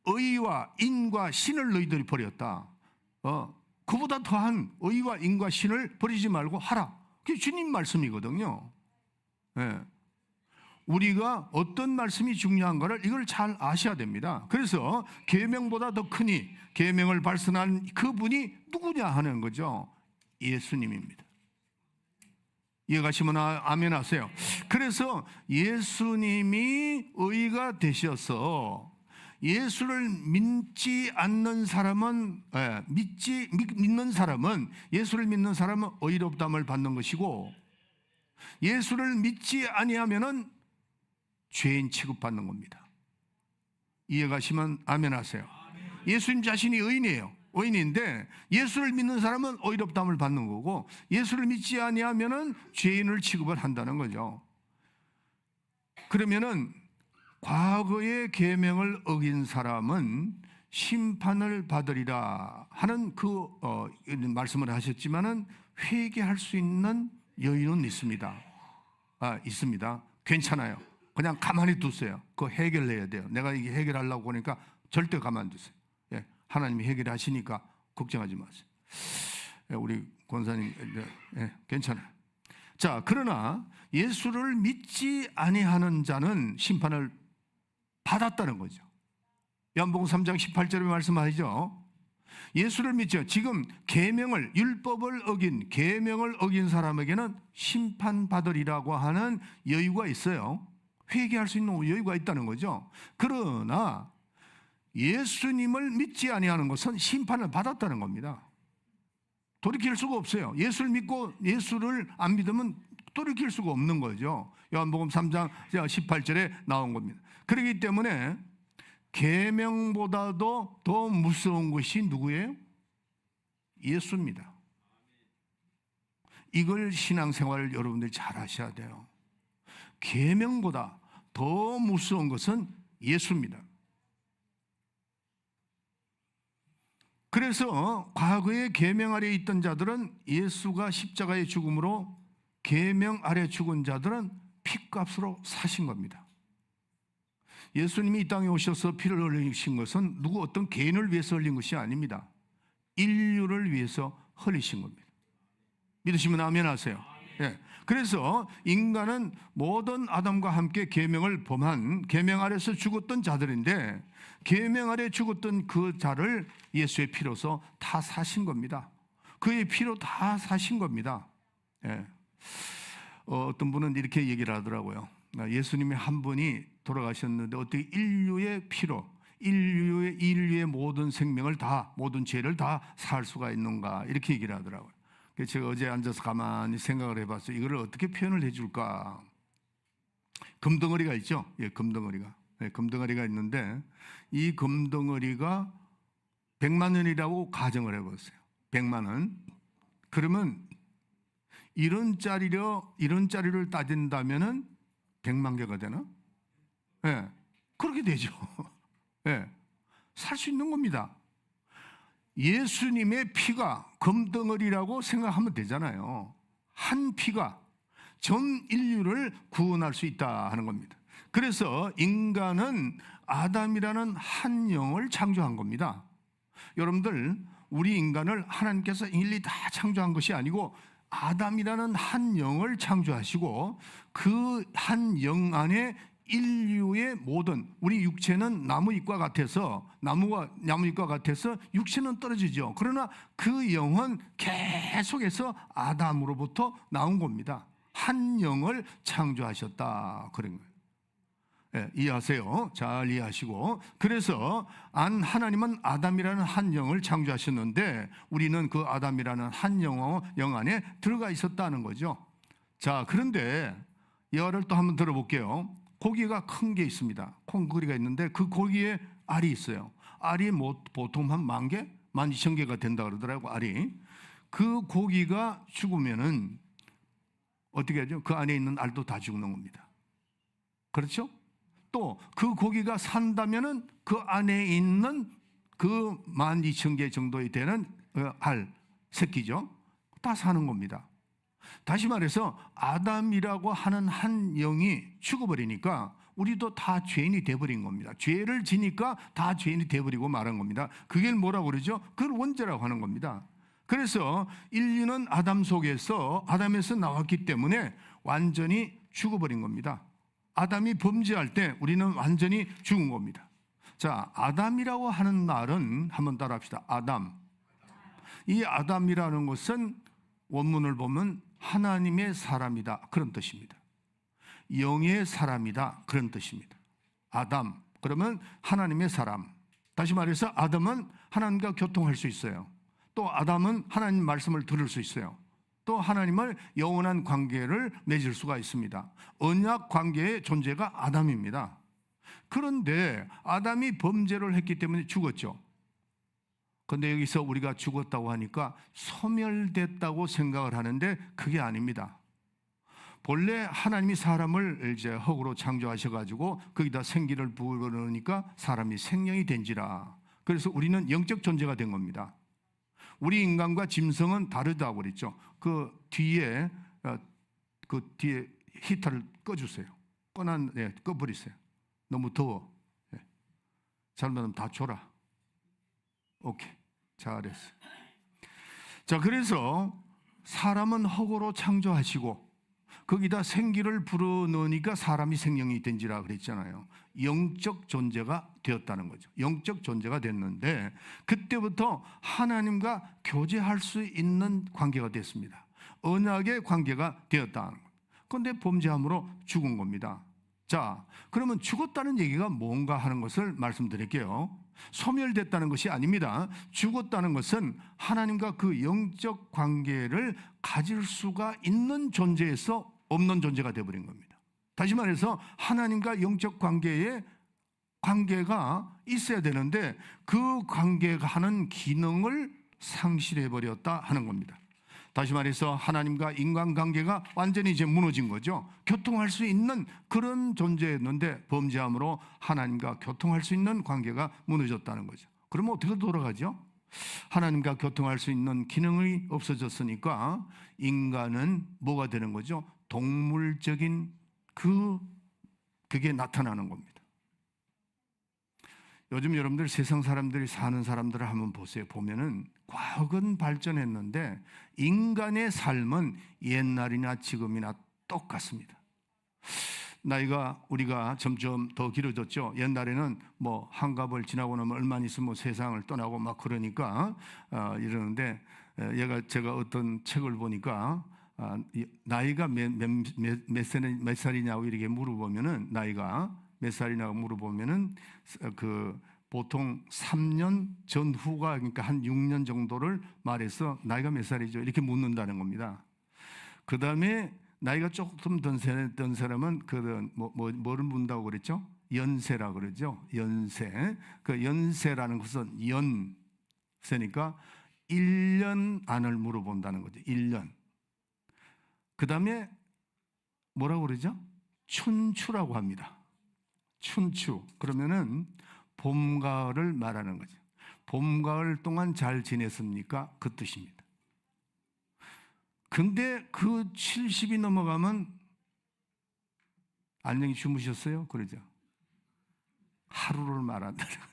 Speaker 2: 의와 인과 신을 너희들이 버렸다. 그보다 더한 의와 인과 신을 버리지 말고 하라. 그게 주님 말씀이거든요. 우리가 어떤 말씀이 중요한가를 이걸 잘 아셔야 됩니다. 그래서 계명보다 더 크니 계명을 발설한 그분이 누구냐 하는 거죠. 예수님입니다. 이해가시면 아멘 하세요. 그래서 예수님이 의가 되셔서 예수를 믿지 않는 사람은 예수를 믿는 사람은 의롭다함을 받는 것이고 예수를 믿지 아니하면은 죄인 취급받는 겁니다. 이해가시면 아멘 하세요. 예수님 자신이 의인인데 예수를 믿는 사람은 의롭다함을 받는 거고 예수를 믿지 아니하면은 죄인을 취급을 한다는 거죠. 그러면은 과거의 계명을 어긴 사람은 심판을 받으리라 하는 말씀을 하셨지만은 회개할 수 있는 여유는 있습니다. 있습니다. 괜찮아요. 그냥 가만히 두세요. 그거 해결해야 돼요. 내가 이게 해결하려고 하니까 절대 가만히 두세요. 하나님이 해결하시니까 걱정하지 마세요. 우리 권사님, 괜찮아요. 자, 그러나 예수를 믿지 아니하는 자는 심판을 받았다는 거죠. 요한복음 3장 18절에 말씀하시죠. 예수를 믿죠. 지금 율법을 계명을 어긴 사람에게는 심판받으리라고 하는 여유가 있어요. 회개할 수 있는 여유가 있다는 거죠. 그러나 예수님을 믿지 아니하는 것은 심판을 받았다는 겁니다. 돌이킬 수가 없어요. 예수를 믿고 예수를 안 믿으면 돌이킬 수가 없는 거죠. 요한복음 3장 18절에 나온 겁니다. 그렇기 때문에 계명보다도 더 무서운 것이 누구예요? 예수입니다. 이걸 신앙생활을 여러분들이 잘 하셔야 돼요. 계명보다 더 무서운 것은 예수입니다. 그래서 과거에 계명 아래에 있던 자들은 예수가 십자가의 죽음으로 계명 아래 죽은 자들은 피값으로 사신 겁니다. 예수님이 이 땅에 오셔서 피를 흘리신 것은 누구 어떤 개인을 위해서 흘린 것이 아닙니다. 인류를 위해서 흘리신 겁니다. 믿으시면 아멘 하세요. 예. 그래서 인간은 모든 아담과 함께 계명을 범한 계명 아래서 죽었던 자들인데 계명 아래 죽었던 그 자를 예수의 피로서 다 사신 겁니다. 그의 피로 다 사신 겁니다. 예. 어떤 분은 이렇게 얘기를 하더라고요. 예수님이 한 분이 돌아가셨는데 어떻게 인류의 피로 인류의 모든 생명을 다 모든 죄를 다 살 수가 있는가 이렇게 얘기를 하더라고요. 그래서 제가 어제 앉아서 가만히 생각을 해봤어요. 이걸 어떻게 표현을 해줄까? 금덩어리가 있죠. 예, 금덩어리가. 예, 금덩어리가 있는데 이 금덩어리가 100만 원이라고 가정을 해봤어요. 100만 원. 그러면 이런 짜리를 따진다면은 100만 개가 되나? 예, 그렇게 되죠. 예, 살 수 있는 겁니다. 예수님의 피가 금덩어리라고 생각하면 되잖아요. 한 피가 전 인류를 구원할 수 있다 하는 겁니다. 그래서 인간은 아담이라는 한 영을 창조한 겁니다. 여러분들, 우리 인간을 하나님께서 일일이 다 창조한 것이 아니고 아담이라는 한 영을 창조하시고 그 한 영 안에 인류의 모든 우리 육체는 나무잎과 같아서 육체는 떨어지죠. 그러나 그 영은 계속해서 아담으로부터 나온 겁니다. 한 영을 창조하셨다 그런 거예요. 예, 이해하세요? 잘 이해하시고. 그래서 하나님은 아담이라는 한 영을 창조하셨는데 우리는 그 아담이라는 한 영 안에 들어가 있었다는 거죠. 자, 그런데 예화를 또 한번 들어볼게요. 고기가 큰 게 있습니다. 콩고기가 있는데 그 고기에 알이 있어요. 알이 보통 한 10,000개? 12,000개가 된다 그러더라고요, 알이. 그 고기가 죽으면은 어떻게 하죠? 그 안에 있는 알도 다 죽는 겁니다. 그렇죠? 또 그 고기가 산다면은 그 안에 있는 그 12,000개 정도에 되는 알, 새끼죠. 다 사는 겁니다. 다시 말해서 아담이라고 하는 한 영이 죽어버리니까 우리도 다 죄인이 돼버린 겁니다. 죄를 지니까 다 죄인이 돼버리고 말한 겁니다. 그게 뭐라고 그러죠? 그걸 원죄라고 하는 겁니다. 그래서 인류는 아담에서 나왔기 때문에 완전히 죽어버린 겁니다. 아담이 범죄할 때 우리는 완전히 죽은 겁니다. 자, 아담이라고 하는 말은 한번 따라합시다. 아담. 이 아담이라는 것은 원문을 보면 하나님의 사람이다 그런 뜻입니다. 영의 사람이다 그런 뜻입니다. 아담 그러면 하나님의 사람. 다시 말해서 아담은 하나님과 교통할 수 있어요. 또 아담은 하나님 말씀을 들을 수 있어요. 또 하나님을 영원한 관계를 맺을 수가 있습니다. 언약 관계의 존재가 아담입니다. 그런데 아담이 범죄를 했기 때문에 죽었죠. 그런데 여기서 우리가 죽었다고 하니까 소멸됐다고 생각을 하는데 그게 아닙니다. 본래 하나님이 사람을 이제 흙으로 창조하셔가지고 거기다 생기를 부어넣으니까 사람이 생명이 된지라. 그래서 우리는 영적 존재가 된 겁니다. 우리 인간과 짐승은 다르다고 그랬죠. 그 뒤에 히터를 꺼주세요. 꺼버리세요. 너무 더워. 잘못하면 다 줘라. 오케이. 잘했어요. 자, 그래서 사람은 흙으로 창조하시고 거기다 생기를 불어넣으니까 사람이 생명이 된지라 그랬잖아요. 영적 존재가 되었다는 거죠. 영적 존재가 됐는데 그때부터 하나님과 교제할 수 있는 관계가 됐습니다. 언약의 관계가 되었다는 거예요. 그런데 범죄함으로 죽은 겁니다. 자, 그러면 죽었다는 얘기가 뭔가 하는 것을 말씀드릴게요. 소멸됐다는 것이 아닙니다. 죽었다는 것은 하나님과 그 영적 관계를 가질 수가 있는 존재에서 없는 존재가 되어버린 겁니다. 다시 말해서 하나님과 영적 관계가 있어야 되는데 그 관계가 하는 기능을 상실해버렸다 하는 겁니다. 다시 말해서 하나님과 인간관계가 완전히 이제 무너진 거죠. 교통할 수 있는 그런 존재였는데 범죄함으로 하나님과 교통할 수 있는 관계가 무너졌다는 거죠. 그러면 어떻게 돌아가죠? 하나님과 교통할 수 있는 기능이 없어졌으니까 인간은 뭐가 되는 거죠? 동물적인 그게 나타나는 겁니다. 요즘 여러분들 세상 사람들이 사는 사람들을 한번 보세요. 보면은 과학은 발전했는데 인간의 삶은 옛날이나 지금이나 똑같습니다. 나이가 우리가 점점 더 길어졌죠. 옛날에는 뭐 한갑을 지나고 나면 얼마 있으면 뭐 세상을 떠나고 막 그러니까 이러는데 제가 어떤 책을 보니까 나이가 몇 살이냐고 이렇게 물어보면은 나이가 몇 살이냐고 물어보면은 보통 3년 전후가 그러니까 한 6년 정도를 말해서 나이가 몇 살이죠? 이렇게 묻는다는 겁니다. 그 다음에 나이가 조금 더 된 사람은 뭐를 묻는다고 그랬죠? 연세라 그러죠. 연세. 그 연세라는 것은 연세니까 1년 안을 물어본다는 거죠. 1년. 그 다음에 뭐라고 그러죠? 춘추라고 합니다. 춘추. 그러면은 봄, 가을을 말하는 거죠. 봄, 가을 동안 잘 지냈습니까? 그 뜻입니다. 근데 그 70이 넘어가면 안녕히 주무셨어요? 그러죠. 하루를 말한다는 거예요.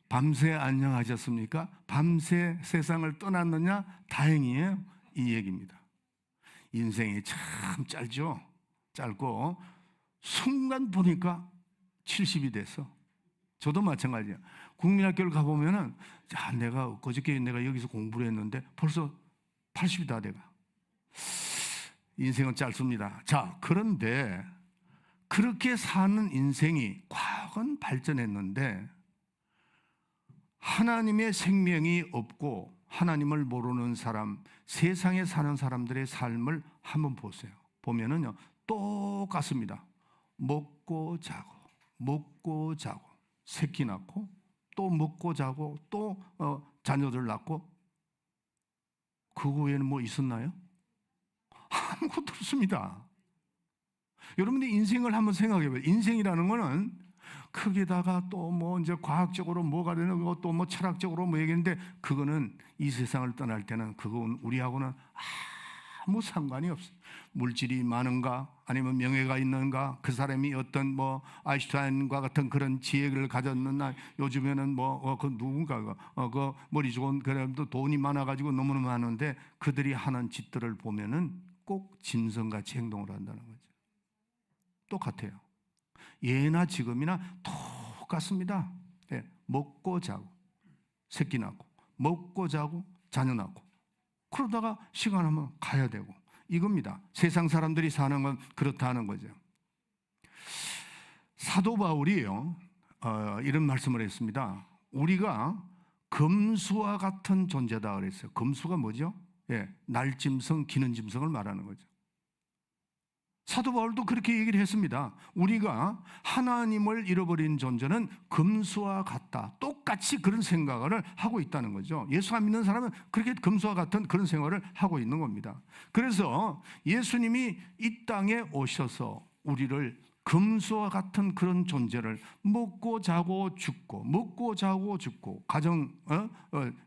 Speaker 2: 밤새 안녕하셨습니까? 밤새 세상을 떠났느냐? 다행이에요. 이 얘기입니다. 인생이 참 짧죠. 짧고 순간 보니까 70이 됐어. 저도 마찬가지야. 국민학교를 가보면은 내가 그저께 내가 여기서 공부를 했는데 벌써 80이 다 돼가. 인생은 짧습니다. 자, 그런데 그렇게 사는 인생이 과학은 발전했는데 하나님의 생명이 없고 하나님을 모르는 사람, 세상에 사는 사람들의 삶을 한번 보세요. 보면은요, 똑같습니다. 먹고 자고, 먹고 자고, 새끼 낳고, 또 먹고 자고, 또 자녀들 낳고, 그 후에는 뭐 있었나요? 아무것도 없습니다. 여러분들 인생을 한번 생각해 봐요. 인생이라는 거는 크게다가 또 뭐 이제 과학적으로 뭐가 되는 거, 또 뭐 철학적으로 뭐 얘기했는데 그거는 이 세상을 떠날 때는 그건 우리하고는 아무 상관이 없어요. 물질이 많은가 아니면 명예가 있는가, 그 사람이 어떤 뭐 아인슈타인과 같은 그런 지혜를 가졌느냐, 요즘에는 뭐 그 누군가가 그 머리 좋은 그람도 돈이 많아가지고 너무나 많은데 그들이 하는 짓들을 보면은 꼭 짐승같이 행동을 한다는 거죠. 똑같아요. 예나 지금이나 똑같습니다. 네, 먹고 자고 새끼 낳고 먹고 자고 자녀 낳고 그러다가 시간하면 가야 되고 이겁니다. 세상 사람들이 사는 건 그렇다는 거죠. 사도 바울이요 이런 말씀을 했습니다. 우리가 금수와 같은 존재다 그랬어요. 금수가 뭐죠? 예, 날짐승, 기는 짐승을 말하는 거죠. 사도 바울도 그렇게 얘기를 했습니다. 우리가 하나님을 잃어버린 존재는 금수와 같다. 똑같이 그런 생각을 하고 있다는 거죠. 예수 안 믿는 사람은 그렇게 금수와 같은 그런 생각을 하고 있는 겁니다. 그래서 예수님이 이 땅에 오셔서 우리를 금수와 같은 그런 존재를 먹고 자고 죽고 먹고 자고 죽고 가정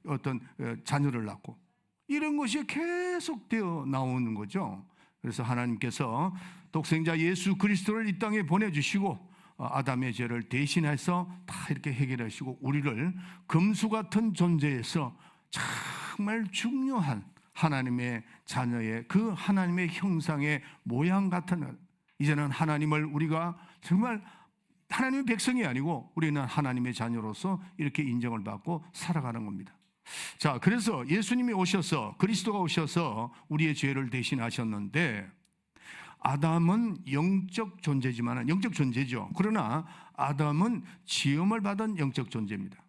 Speaker 2: 어떤 자녀를 낳고 이런 것이 계속되어 나오는 거죠. 그래서 하나님께서 독생자 예수 그리스도를 이 땅에 보내주시고 아담의 죄를 대신해서 다 이렇게 해결하시고 우리를 금수 같은 존재에서 정말 중요한 하나님의 자녀의 그 하나님의 형상의 모양 같은, 이제는 하나님을 우리가 정말 하나님의 백성이 아니고 우리는 하나님의 자녀로서 이렇게 인정을 받고 살아가는 겁니다. 자, 그래서 예수님이 오셔서 그리스도가 오셔서 우리의 죄를 대신하셨는데 아담은 영적 존재지만 영적 존재죠. 그러나 아담은 지음을 받은 영적 존재입니다.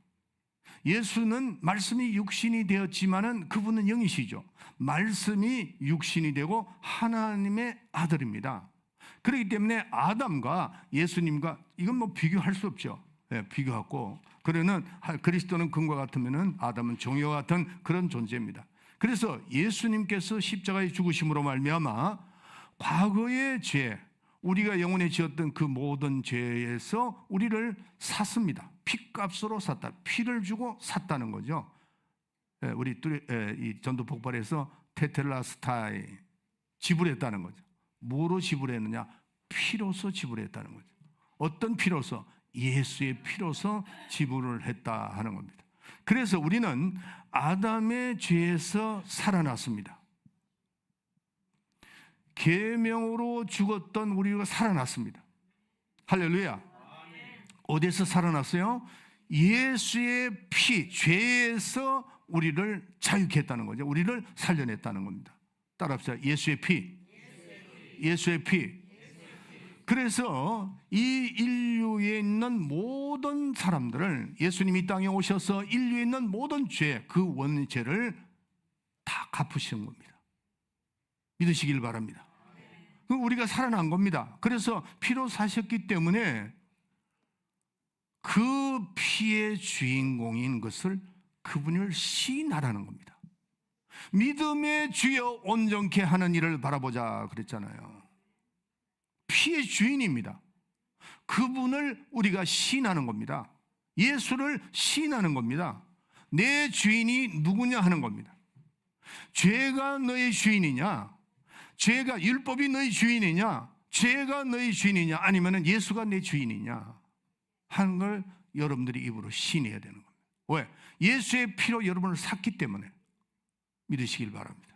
Speaker 2: 예수는 말씀이 육신이 되었지만은 그분은 영이시죠. 말씀이 육신이 되고 하나님의 아들입니다. 그렇기 때문에 아담과 예수님과 이건 뭐 비교할 수 없죠. 네, 비교하고 그러는 그리스도는 금과 같으면은 아담은 종이와 같은 그런 존재입니다. 그래서 예수님께서 십자가에 죽으심으로 말미암아 과거의 죄, 우리가 영원히 지었던 그 모든 죄에서 우리를 샀습니다. 피값으로 샀다. 피를 주고 샀다는 거죠. 우리 이 전도 폭발에서 테텔라스타이 지불했다는 거죠. 뭐로 지불했느냐? 피로서 지불했다는 거죠. 어떤 피로서? 예수의 피로서 지불을 했다 하는 겁니다. 그래서 우리는 아담의 죄에서 살아났습니다. 계명으로 죽었던 우리가 살아났습니다. 할렐루야. 어디서 살아났어요? 예수의 피, 죄에서 우리를 자유케 했다는 거죠. 우리를 살려냈다는 겁니다. 따라합시다. 예수의 피. 예수의 피. 그래서 이 인류에 있는 모든 사람들을 예수님이 이 땅에 오셔서 인류에 있는 모든 죄, 그 원죄를 다 갚으시는 겁니다. 믿으시길 바랍니다. 우리가 살아난 겁니다. 그래서 피로 사셨기 때문에 그 피의 주인공인 것을 그분을 시인하라는 겁니다. 믿음의 주여 온전케 하는 일을 바라보자 그랬잖아요. 피의 주인입니다. 그분을 우리가 시인하는 겁니다. 예수를 시인하는 겁니다. 내 주인이 누구냐 하는 겁니다. 죄가 너의 주인이냐? 죄가 율법이 너의 주인이냐? 죄가 너의 주인이냐? 아니면 예수가 내 주인이냐? 하는 걸 여러분들이 입으로 시인해야 되는 겁니다. 왜? 예수의 피로 여러분을 샀기 때문에 믿으시길 바랍니다.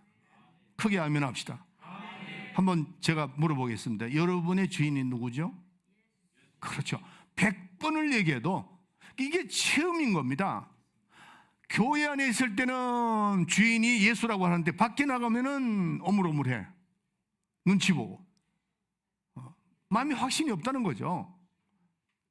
Speaker 2: 크게 아멘 합시다. 한번 제가 물어보겠습니다. 여러분의 주인이 누구죠? 그렇죠. 100번을 얘기해도 이게 체험인 겁니다. 교회 안에 있을 때는 주인이 예수라고 하는데 밖에 나가면은 어물어물해. 눈치 보고. 마음이 확신이 없다는 거죠.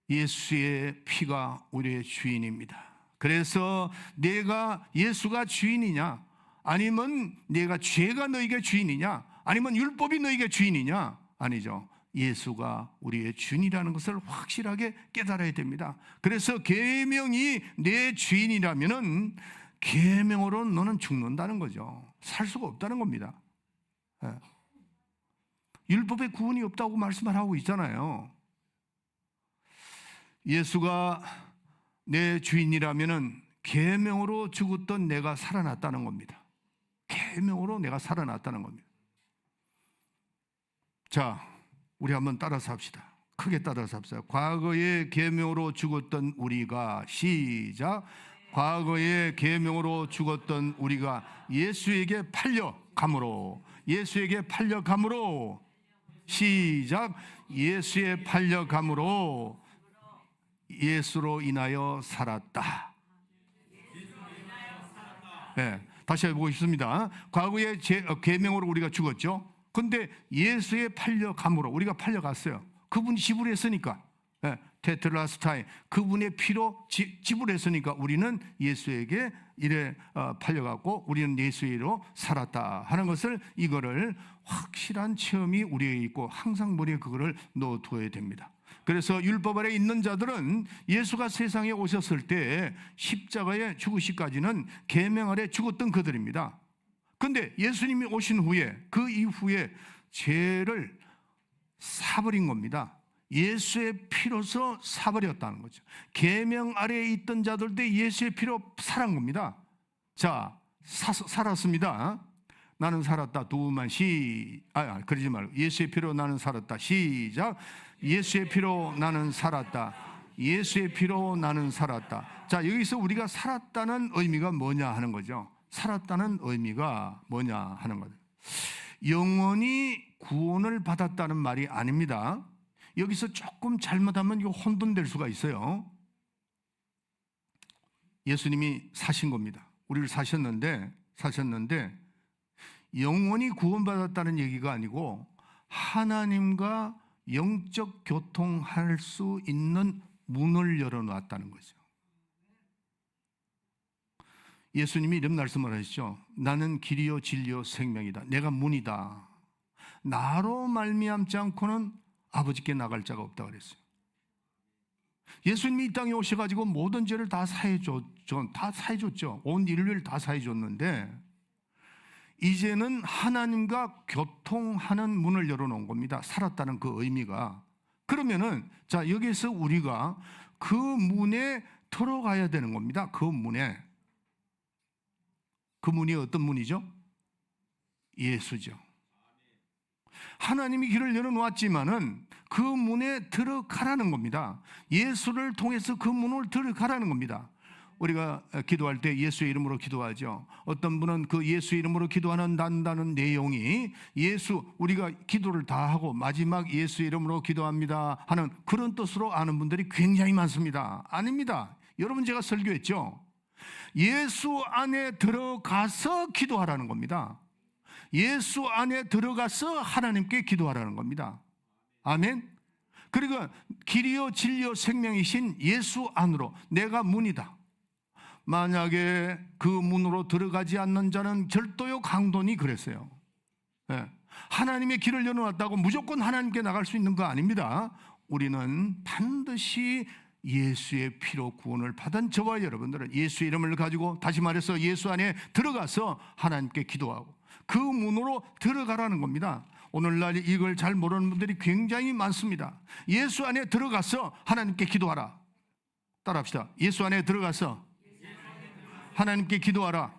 Speaker 2: 예수의 피가 우리의 주인입니다. 그래서 내가 예수가 주인이냐? 아니면 내가 죄가 너에게 주인이냐? 아니면 율법이 너에게 주인이냐? 아니죠. 예수가 우리의 주인이라는 것을 확실하게 깨달아야 됩니다. 그래서 계명이 내 주인이라면은 계명으로 너는 죽는다는 거죠. 살 수가 없다는 겁니다. 율법에 구원이 없다고 말씀을 하고 있잖아요. 예수가 내 주인이라면은 계명으로 죽었던 내가 살아났다는 겁니다. 계명으로 내가 살아났다는 겁니다. 자, 우리 한번 따라서 합시다. 크게 따라서 합시다. 과거의 계명으로 죽었던 우리가, 시작. 과거의 계명으로 죽었던 우리가 예수에게 팔려감으로, 예수에게 팔려감으로, 시작. 예수에 팔려감으로 예수로 인하여 살았다. 네, 다시 해보고 싶습니다. 과거의 계명으로 우리가 죽었죠. 근데 예수에 팔려감으로 우리가 팔려갔어요. 그분이 지불했으니까. 테텔라스타이, 그분의 피로 지불했으니까 우리는 예수에게 이래 팔려갔고 우리는 예수로 살았다 하는 것을, 이거를 확실한 체험이 우리에게 있고 항상 머리에 그거를 넣어두어야 됩니다. 그래서 율법 아래 있는 자들은 예수가 세상에 오셨을 때 십자가에 죽으시까지는 계명 아래 죽었던 그들입니다. 근데 예수님이 오신 후에, 그 이후에 죄를 사버린 겁니다. 예수의 피로서 사버렸다는 거죠. 계명 아래에 있던 자들도 예수의 피로 살은 겁니다. 자, 살았습니다. 나는 살았다. 두만 그러지 말고 예수의 피로 나는 살았다. 시작. 예수의 피로 나는 살았다. 예수의 피로 나는 살았다. 자, 여기서 우리가 살았다는 의미가 뭐냐 하는 거죠. 살았다는 의미가 뭐냐 하는 거죠. 영원히 구원을 받았다는 말이 아닙니다. 여기서 조금 잘못하면 이거 혼돈될 수가 있어요. 예수님이 사신 겁니다. 우리를 사셨는데 영원히 구원받았다는 얘기가 아니고 하나님과 영적 교통할 수 있는 문을 열어놨다는 거죠. 예수님이 이런 말씀을 하시죠. 나는 길이요 진리요 생명이다. 내가 문이다. 나로 말미암지 않고는 아버지께 나갈 자가 없다 그랬어요. 예수님이 이 땅에 오셔가지고 모든 죄를 다 사해줬죠. 온 인류를 다 사해줬는데 이제는 하나님과 교통하는 문을 열어놓은 겁니다. 살았다는 그 의미가. 그러면은 자, 여기서 우리가 그 문에 들어가야 되는 겁니다. 그 문에. 그 문이 어떤 문이죠? 예수죠. 하나님이 길을 열어놓았지만은 그 문에 들어가라는 겁니다. 예수를 통해서 그 문을 들어가라는 겁니다. 우리가 기도할 때 예수의 이름으로 기도하죠. 어떤 분은 그 예수의 이름으로 기도한다는 내용이 우리가 기도를 다 하고 마지막 예수의 이름으로 기도합니다 하는 그런 뜻으로 아는 분들이 굉장히 많습니다. 아닙니다. 여러분, 제가 설교했죠. 예수 안에 들어가서 기도하라는 겁니다. 예수 안에 들어가서 하나님께 기도하라는 겁니다. 아멘. 그러니까 길이요 진리요 생명이신 예수 안으로 내가 문이다. 만약에 그 문으로 들어가지 않는 자는 절도요 강도니 그랬어요. 네. 하나님의 길을 열어놨다고 무조건 하나님께 나갈 수 있는 거 아닙니다. 우리는 반드시 예수의 피로 구원을 받은 저와 여러분들은 예수의 이름을 가지고, 다시 말해서 예수 안에 들어가서 하나님께 기도하고 그 문으로 들어가라는 겁니다. 오늘날 이걸 잘 모르는 분들이 굉장히 많습니다. 예수 안에 들어가서 하나님께 기도하라. 따라합시다. 예수 안에 들어가서 하나님께 기도하라.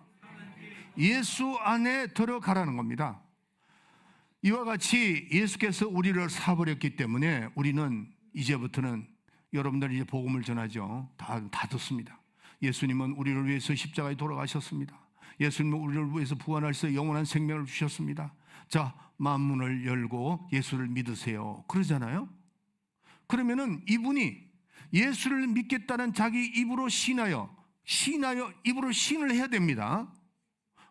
Speaker 2: 예수 안에 들어가라는 겁니다. 이와 같이 예수께서 우리를 사버렸기 때문에 우리는 이제부터는, 여러분들이 이제 복음을 전하죠. 다 듣습니다. 예수님은 우리를 위해서 십자가에 돌아가셨습니다. 예수님은 우리를 위해서 부활하셔서 영원한 생명을 주셨습니다. 자, 만문을 열고 예수를 믿으세요. 그러잖아요. 그러면은 이분이 예수를 믿겠다는 자기 입으로 신하여 입으로 신을 해야 됩니다.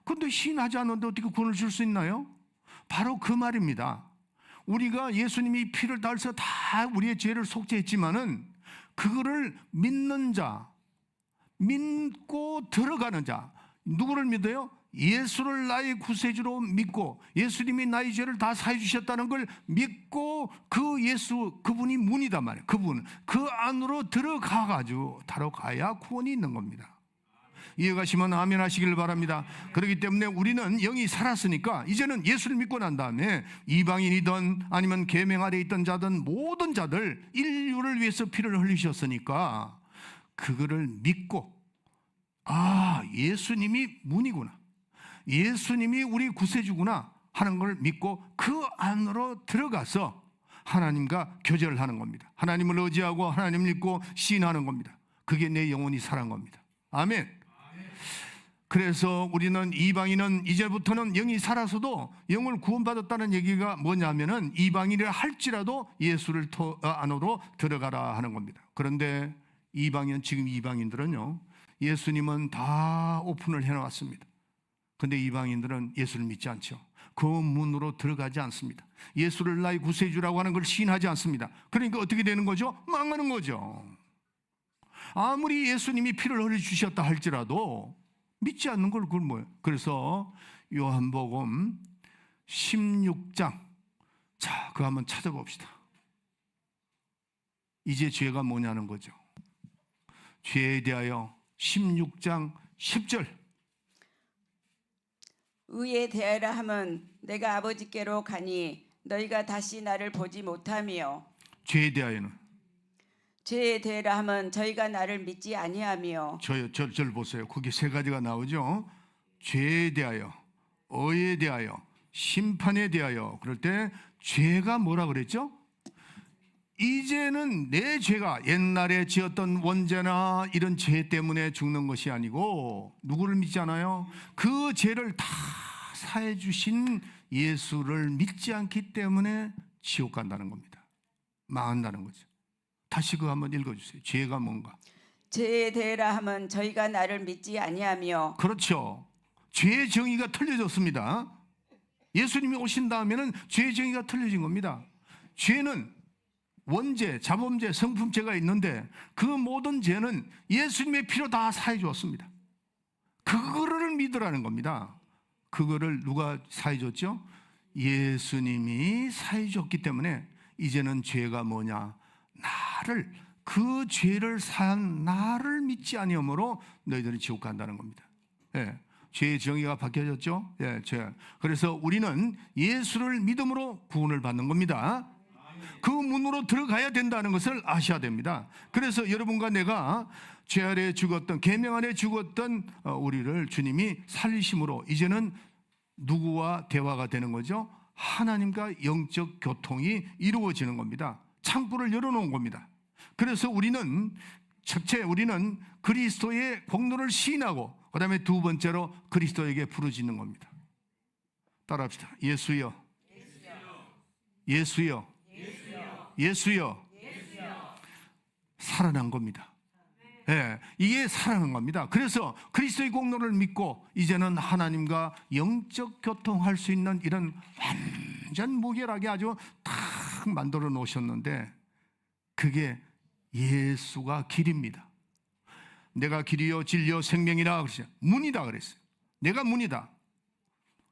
Speaker 2: 그런데 신하지 않는데 어떻게 구원을 줄 수 있나요? 바로 그 말입니다. 우리가 예수님이 피를 달서 다 우리의 죄를 속죄했지만은 그거를 믿는 자, 믿고 들어가는 자, 누구를 믿어요? 예수를 나의 구세주로 믿고 예수님이 나의 죄를 다 사해 주셨다는 걸 믿고 그분이 문이단 말이에요. 그 안으로 들어가야 구원이 있는 겁니다. 이해가시면 아멘 하시길 바랍니다. 그렇기 때문에 우리는 영이 살았으니까 이제는 예수를 믿고 난 다음에 이방인이든 아니면 계명 아래 있던 자든 모든 자들 인류를 위해서 피를 흘리셨으니까 그거를 믿고, 예수님이 문이구나, 예수님이 우리 구세주구나 하는 걸 믿고 그 안으로 들어가서 하나님과 교제를 하는 겁니다. 하나님을 의지하고 하나님을 믿고 시인하는 겁니다. 그게 내 영혼이 살아난 겁니다. 아멘. 그래서 우리는 이방인은 이제부터는 영이 살아서도 영을 구원받았다는 얘기가 뭐냐면은 이방인이라 할지라도 예수를 안으로 들어가라 하는 겁니다. 그런데 지금 이방인들은요, 예수님은 다 오픈을 해놨습니다. 그런데 이방인들은 예수를 믿지 않죠. 그 문으로 들어가지 않습니다. 예수를 나의 구세주라고 하는 걸 시인하지 않습니다. 그러니까 어떻게 되는 거죠? 망하는 거죠. 아무리 예수님이 피를 흘려주셨다 할지라도 믿지 않는 걸 그걸 뭐예요? 그래서 요한복음 16장, 자, 그거 한번 찾아봅시다. 이제 죄가 뭐냐는 거죠. 죄에 대하여 16장 10절.
Speaker 1: 의에 대하여 함은 내가 아버지께로 가니 너희가 다시 나를 보지 못하며,
Speaker 2: 죄에 대하여는,
Speaker 1: 죄에 대하여 함은 저희가 나를 믿지 아니하며.
Speaker 2: 저를 보세요. 그게 세 가지가 나오죠. 죄에 대하여, 의에 대하여, 심판에 대하여. 그럴 때 죄가 뭐라 그랬죠? 이제는 내 죄가 옛날에 지었던 원죄나 이런 죄 때문에 죽는 것이 아니고 누구를 믿지 않아요? 그 죄를 다 사해 주신 예수를 믿지 않기 때문에 지옥 간다는 겁니다. 망한다는 거죠. 다시 그거 한번 읽어주세요. 죄가 뭔가?
Speaker 1: 죄에 대하여 함은 저희가 나를 믿지 아니하며.
Speaker 2: 그렇죠. 죄의 정의가 틀려졌습니다. 예수님이 오신 다음에는 죄의 정의가 틀려진 겁니다. 죄는 원죄, 자범죄, 성품죄가 있는데 그 모든 죄는 예수님의 피로 다 사해 주었습니다. 그거를 믿으라는 겁니다. 그거를 누가 사해 줬죠? 예수님이 사해 줬기 때문에 이제는 죄가 뭐냐? 나를, 그 죄를 사한 나를 믿지 아니하므로 너희들은 지옥 간다는 겁니다. 예, 죄의 정의가 바뀌어졌죠. 예, 죄. 그래서 우리는 예수를 믿음으로 구원을 받는 겁니다. 그 문으로 들어가야 된다는 것을 아셔야 됩니다. 그래서 여러분과 내가 죄 아래 죽었던, 계명 아래 죽었던 우리를 주님이 살리심으로 이제는 누구와 대화가 되는 거죠? 하나님과 영적 교통이 이루어지는 겁니다. 창구를 열어놓은 겁니다. 그래서 우리는 첫째, 우리는 그리스도의 공로를 시인하고, 그 다음에 두 번째로 그리스도에게 부르짖는 겁니다. 따라합시다. 예수여, 예수여, 예수여. 살아난 겁니다. 예, 이게 살아난 겁니다. 그래서 그리스도의 공로를 믿고 이제는 하나님과 영적 교통할 수 있는 이런 완전 무결하게 아주 탁 만들어 놓으셨는데, 그게 예수가 길입니다. 내가 길이요 진리요 생명이라 그랬어요. 문이다 그랬어요. 내가 문이다.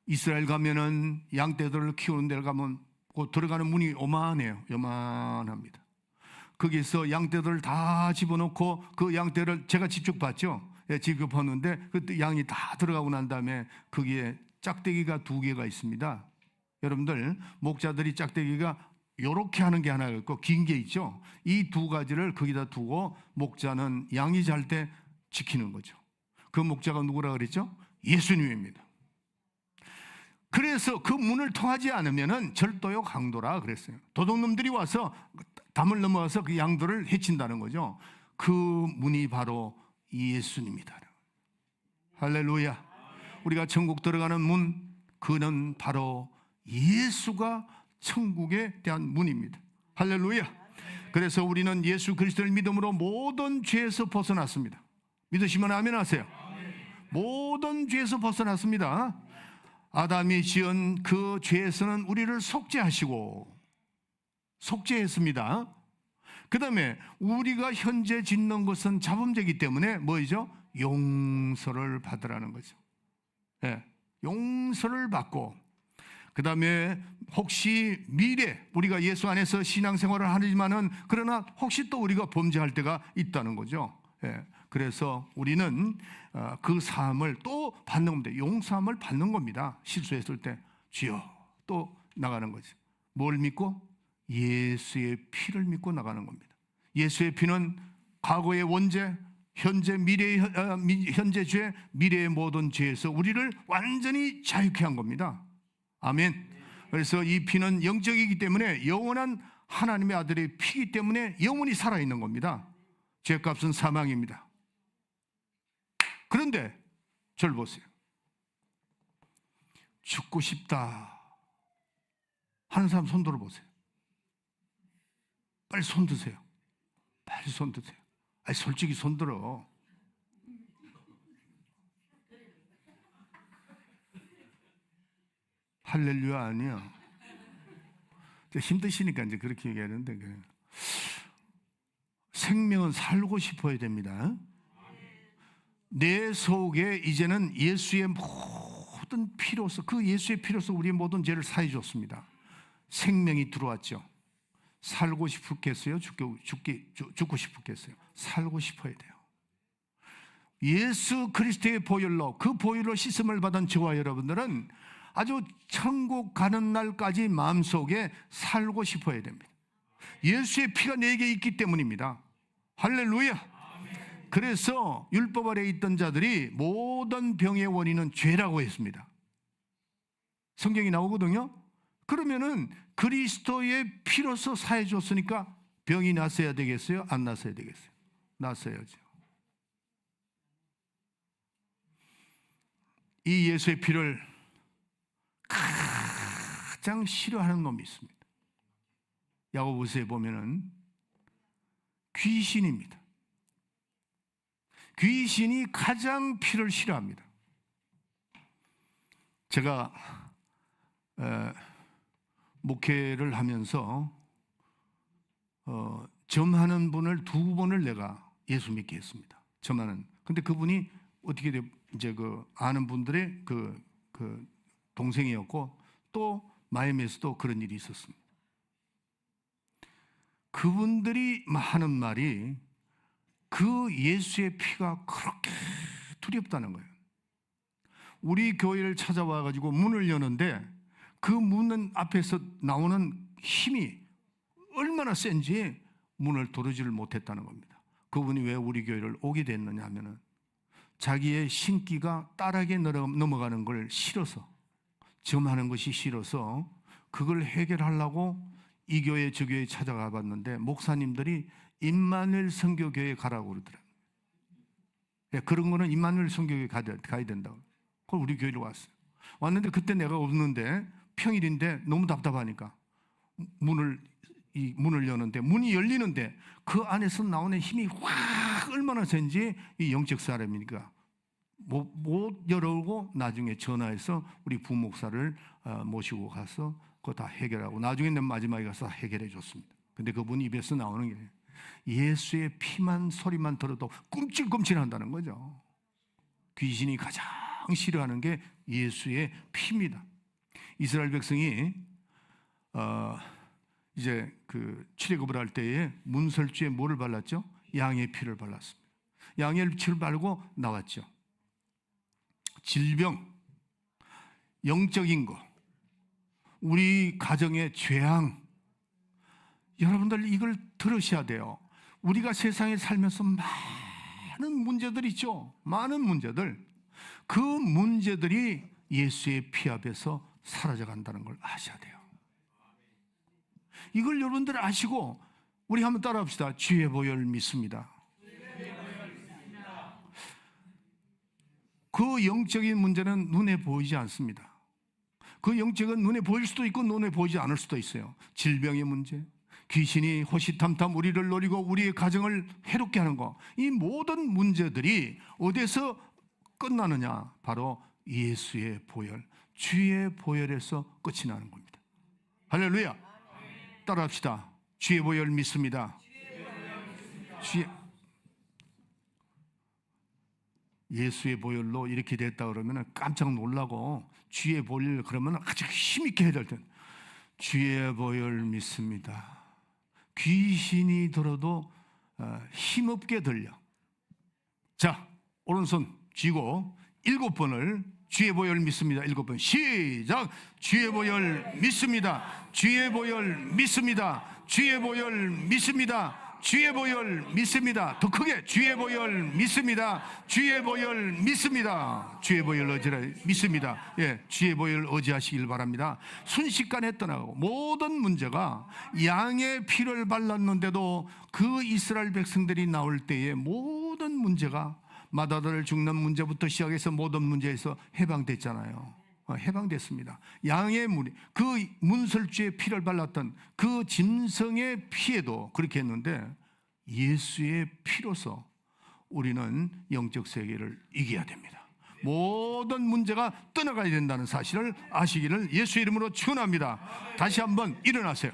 Speaker 2: 이스라엘 가면은 양떼들을 키우는 데를 가면 그 들어가는 문이 요만해요. 요만합니다. 거기서 양떼들을 다 집어넣고 그 양떼를 제가 직접 봤죠. 예, 직접 봤는데 그 양이 다 들어가고 난 다음에 거기에 짝대기가 2개가 있습니다. 여러분들, 목자들이 짝대기가 요렇게 하는 게 하나 있고 긴 게 있죠. 이 2가지를 거기다 두고 목자는 양이 잘 때 지키는 거죠. 그 목자가 누구라 그랬죠? 예수님입니다. 그래서 그 문을 통하지 않으면은 절도요 강도라 그랬어요. 도둑놈들이 와서 담을 넘어와서 그 양들을 해친다는 거죠. 그 문이 바로 예수님이다. 할렐루야. 우리가 천국 들어가는 문, 그는 바로 예수가 천국에 대한 문입니다. 할렐루야. 그래서 우리는 예수 그리스도를 믿음으로 모든 죄에서 벗어났습니다. 믿으시면 아멘 하세요. 모든 죄에서 벗어났습니다. 아담이 지은 그 죄에서는 우리를 속죄했습니다. 그 다음에 우리가 현재 짓는 것은 자범죄이기 때문에 뭐이죠? 용서를 받으라는 거죠. 네, 용서를 받고, 그 다음에 혹시 미래 우리가 예수 안에서 신앙생활을 하지만은 그러나 혹시 또 우리가 범죄할 때가 있다는 거죠. 예, 그래서 우리는 그 사함을 또 받는 겁니다. 용서함을 받는 겁니다. 실수했을 때 주여 또 나가는 거죠. 뭘 믿고? 예수의 피를 믿고 나가는 겁니다. 예수의 피는 과거의 원죄, 현재 미래의 현재 죄, 미래의 모든 죄에서 우리를 완전히 자유케 한 겁니다. 아멘. 그래서 이 피는 영적이기 때문에 영원한 하나님의 아들의 피이기 때문에 영원히 살아있는 겁니다. 죄값은 사망입니다. 그런데 저를 보세요. 죽고 싶다 하는 사람 손 들어보세요. 빨리 손 드세요. 빨리 손 드세요. 아니, 솔직히 손 들어. 할렐루야 아니야. 힘드시니까 이제 그렇게 얘기하는데, 생명은 살고 싶어야 됩니다. 내 속에 이제는 예수의 모든 피로서, 그 예수의 피로서 우리의 모든 죄를 사해 줬습니다. 생명이 들어왔죠. 살고 싶겠어요? 죽고 싶겠어요? 살고 싶어야 돼요. 예수 그리스도의 보혈로, 그 보혈로 씻음을 받은 저와 여러분들은 아주 천국 가는 날까지 마음속에 살고 싶어야 됩니다. 예수의 피가 내게 있기 때문입니다. 할렐루야. 그래서 율법 아래에 있던 자들이 모든 병의 원인은 죄라고 했습니다. 성경이 나오거든요. 그러면은 그리스도의 피로서 사해 줬으니까 병이 났어야 되겠어요? 안 났어야 되겠어요? 났어야죠. 이 예수의 피를 가장 싫어하는 놈이 있습니다. 야고보서에 보면은 귀신입니다. 귀신이 가장 피를 싫어합니다. 제가 목회를 하면서 점하는 분을 두 번을 내가 예수 믿게 했습니다. 점하는. 근데 그분이 어떻게 이제 아는 분들의 그 동생이었고 또 마이애미에서도 그런 일이 있었습니다. 그분들이 하는 말이 그 예수의 피가 그렇게 두렵다는 거예요. 우리 교회를 찾아와 가지고 문을 여는데 그 문 앞에서 나오는 힘이 얼마나 센지 문을 도르지를 못했다는 겁니다. 그분이 왜 우리 교회를 오게 됐느냐 하면은 자기의 신기가 딸에게 넘어가는 걸 싫어서, 점하는 것이 싫어서 그걸 해결하려고 이 교회 저 교회에 찾아가 봤는데 목사님들이 임마누엘 선교교회에 가라고 그러더라고요. 그런 거는 임마누엘 선교교회에 가야 된다고. 그걸 우리 교회로 왔어요. 왔는데 그때 내가 없는데 평일인데 너무 답답하니까 문을 여는데 문이 열리는데 그 안에서 나오는 힘이 확 얼마나 센지 이 영적 사람이니까 못 열어오고 나중에 전화해서 우리 부목사를 모시고 가서 그거 다 해결하고 나중에 내 마지막에 가서 해결해 줬습니다. 근데 그분 입에서 나오는 게 예수의 피만 소리만 들어도 꿈찔꿈찔한다는 거죠. 귀신이 가장 싫어하는 게 예수의 피입니다. 이스라엘 백성이 이제 출애굽을 할 때에 문설주에 뭐를 발랐죠? 양의 피를 발랐습니다. 양의 피를 바르고 나왔죠. 질병, 영적인 거, 우리 가정의 죄악, 여러분들 이걸 들으셔야 돼요. 우리가 세상에 살면서 많은 문제들 있죠. 많은 문제들. 그 문제들이 예수의 피 앞에서 사라져 간다는 걸 아셔야 돼요. 이걸 여러분들 아시고 우리 한번 따라합시다. 주의 보혈 믿습니다. 그 영적인 문제는 눈에 보이지 않습니다. 그 영적은 눈에 보일 수도 있고 눈에 보이지 않을 수도 있어요. 질병의 문제, 귀신이 호시탐탐 우리를 노리고 우리의 가정을 해롭게 하는 거, 이 모든 문제들이 어디서 끝나느냐? 바로 예수의 보혈, 주의 보혈에서 끝이 나는 겁니다. 할렐루야. 따라합시다. 주의 보혈 믿습니다. 예수의 보혈로 이렇게 됐다 그러면 깜짝 놀라고 주의 보혈 그러면 아주 힘있게 해야 될 텐데 주의 보혈 믿습니다. 귀신이 들어도 힘없게 들려. 자, 오른손 쥐고 7번을 주의 보혈 믿습니다. 7번 시작. 주의 보혈 믿습니다. 주의 보혈 믿습니다. 주의 보혈 믿습니다. 주의 보혈 믿습니다. 더 크게 주의 보혈 믿습니다. 주의 보혈 믿습니다. 주의 보혈 믿습니다. 예, 주의 보혈 의지하시길 바랍니다. 순식간에 떠나고 모든 문제가 양의 피를 발랐는데도 그 이스라엘 백성들이 나올 때에 모든 문제가 마다들 죽는 문제부터 시작해서 모든 문제에서 해방됐잖아요. 해방됐습니다. 양의 그 문설주의 피를 발랐던 그 짐승의 피에도 그렇게 했는데 예수의 피로서 우리는 영적 세계를 이겨야 됩니다. 모든 문제가 떠나가야 된다는 사실을 아시기를 예수의 이름으로 축원합니다. 다시 한번 일어나세요.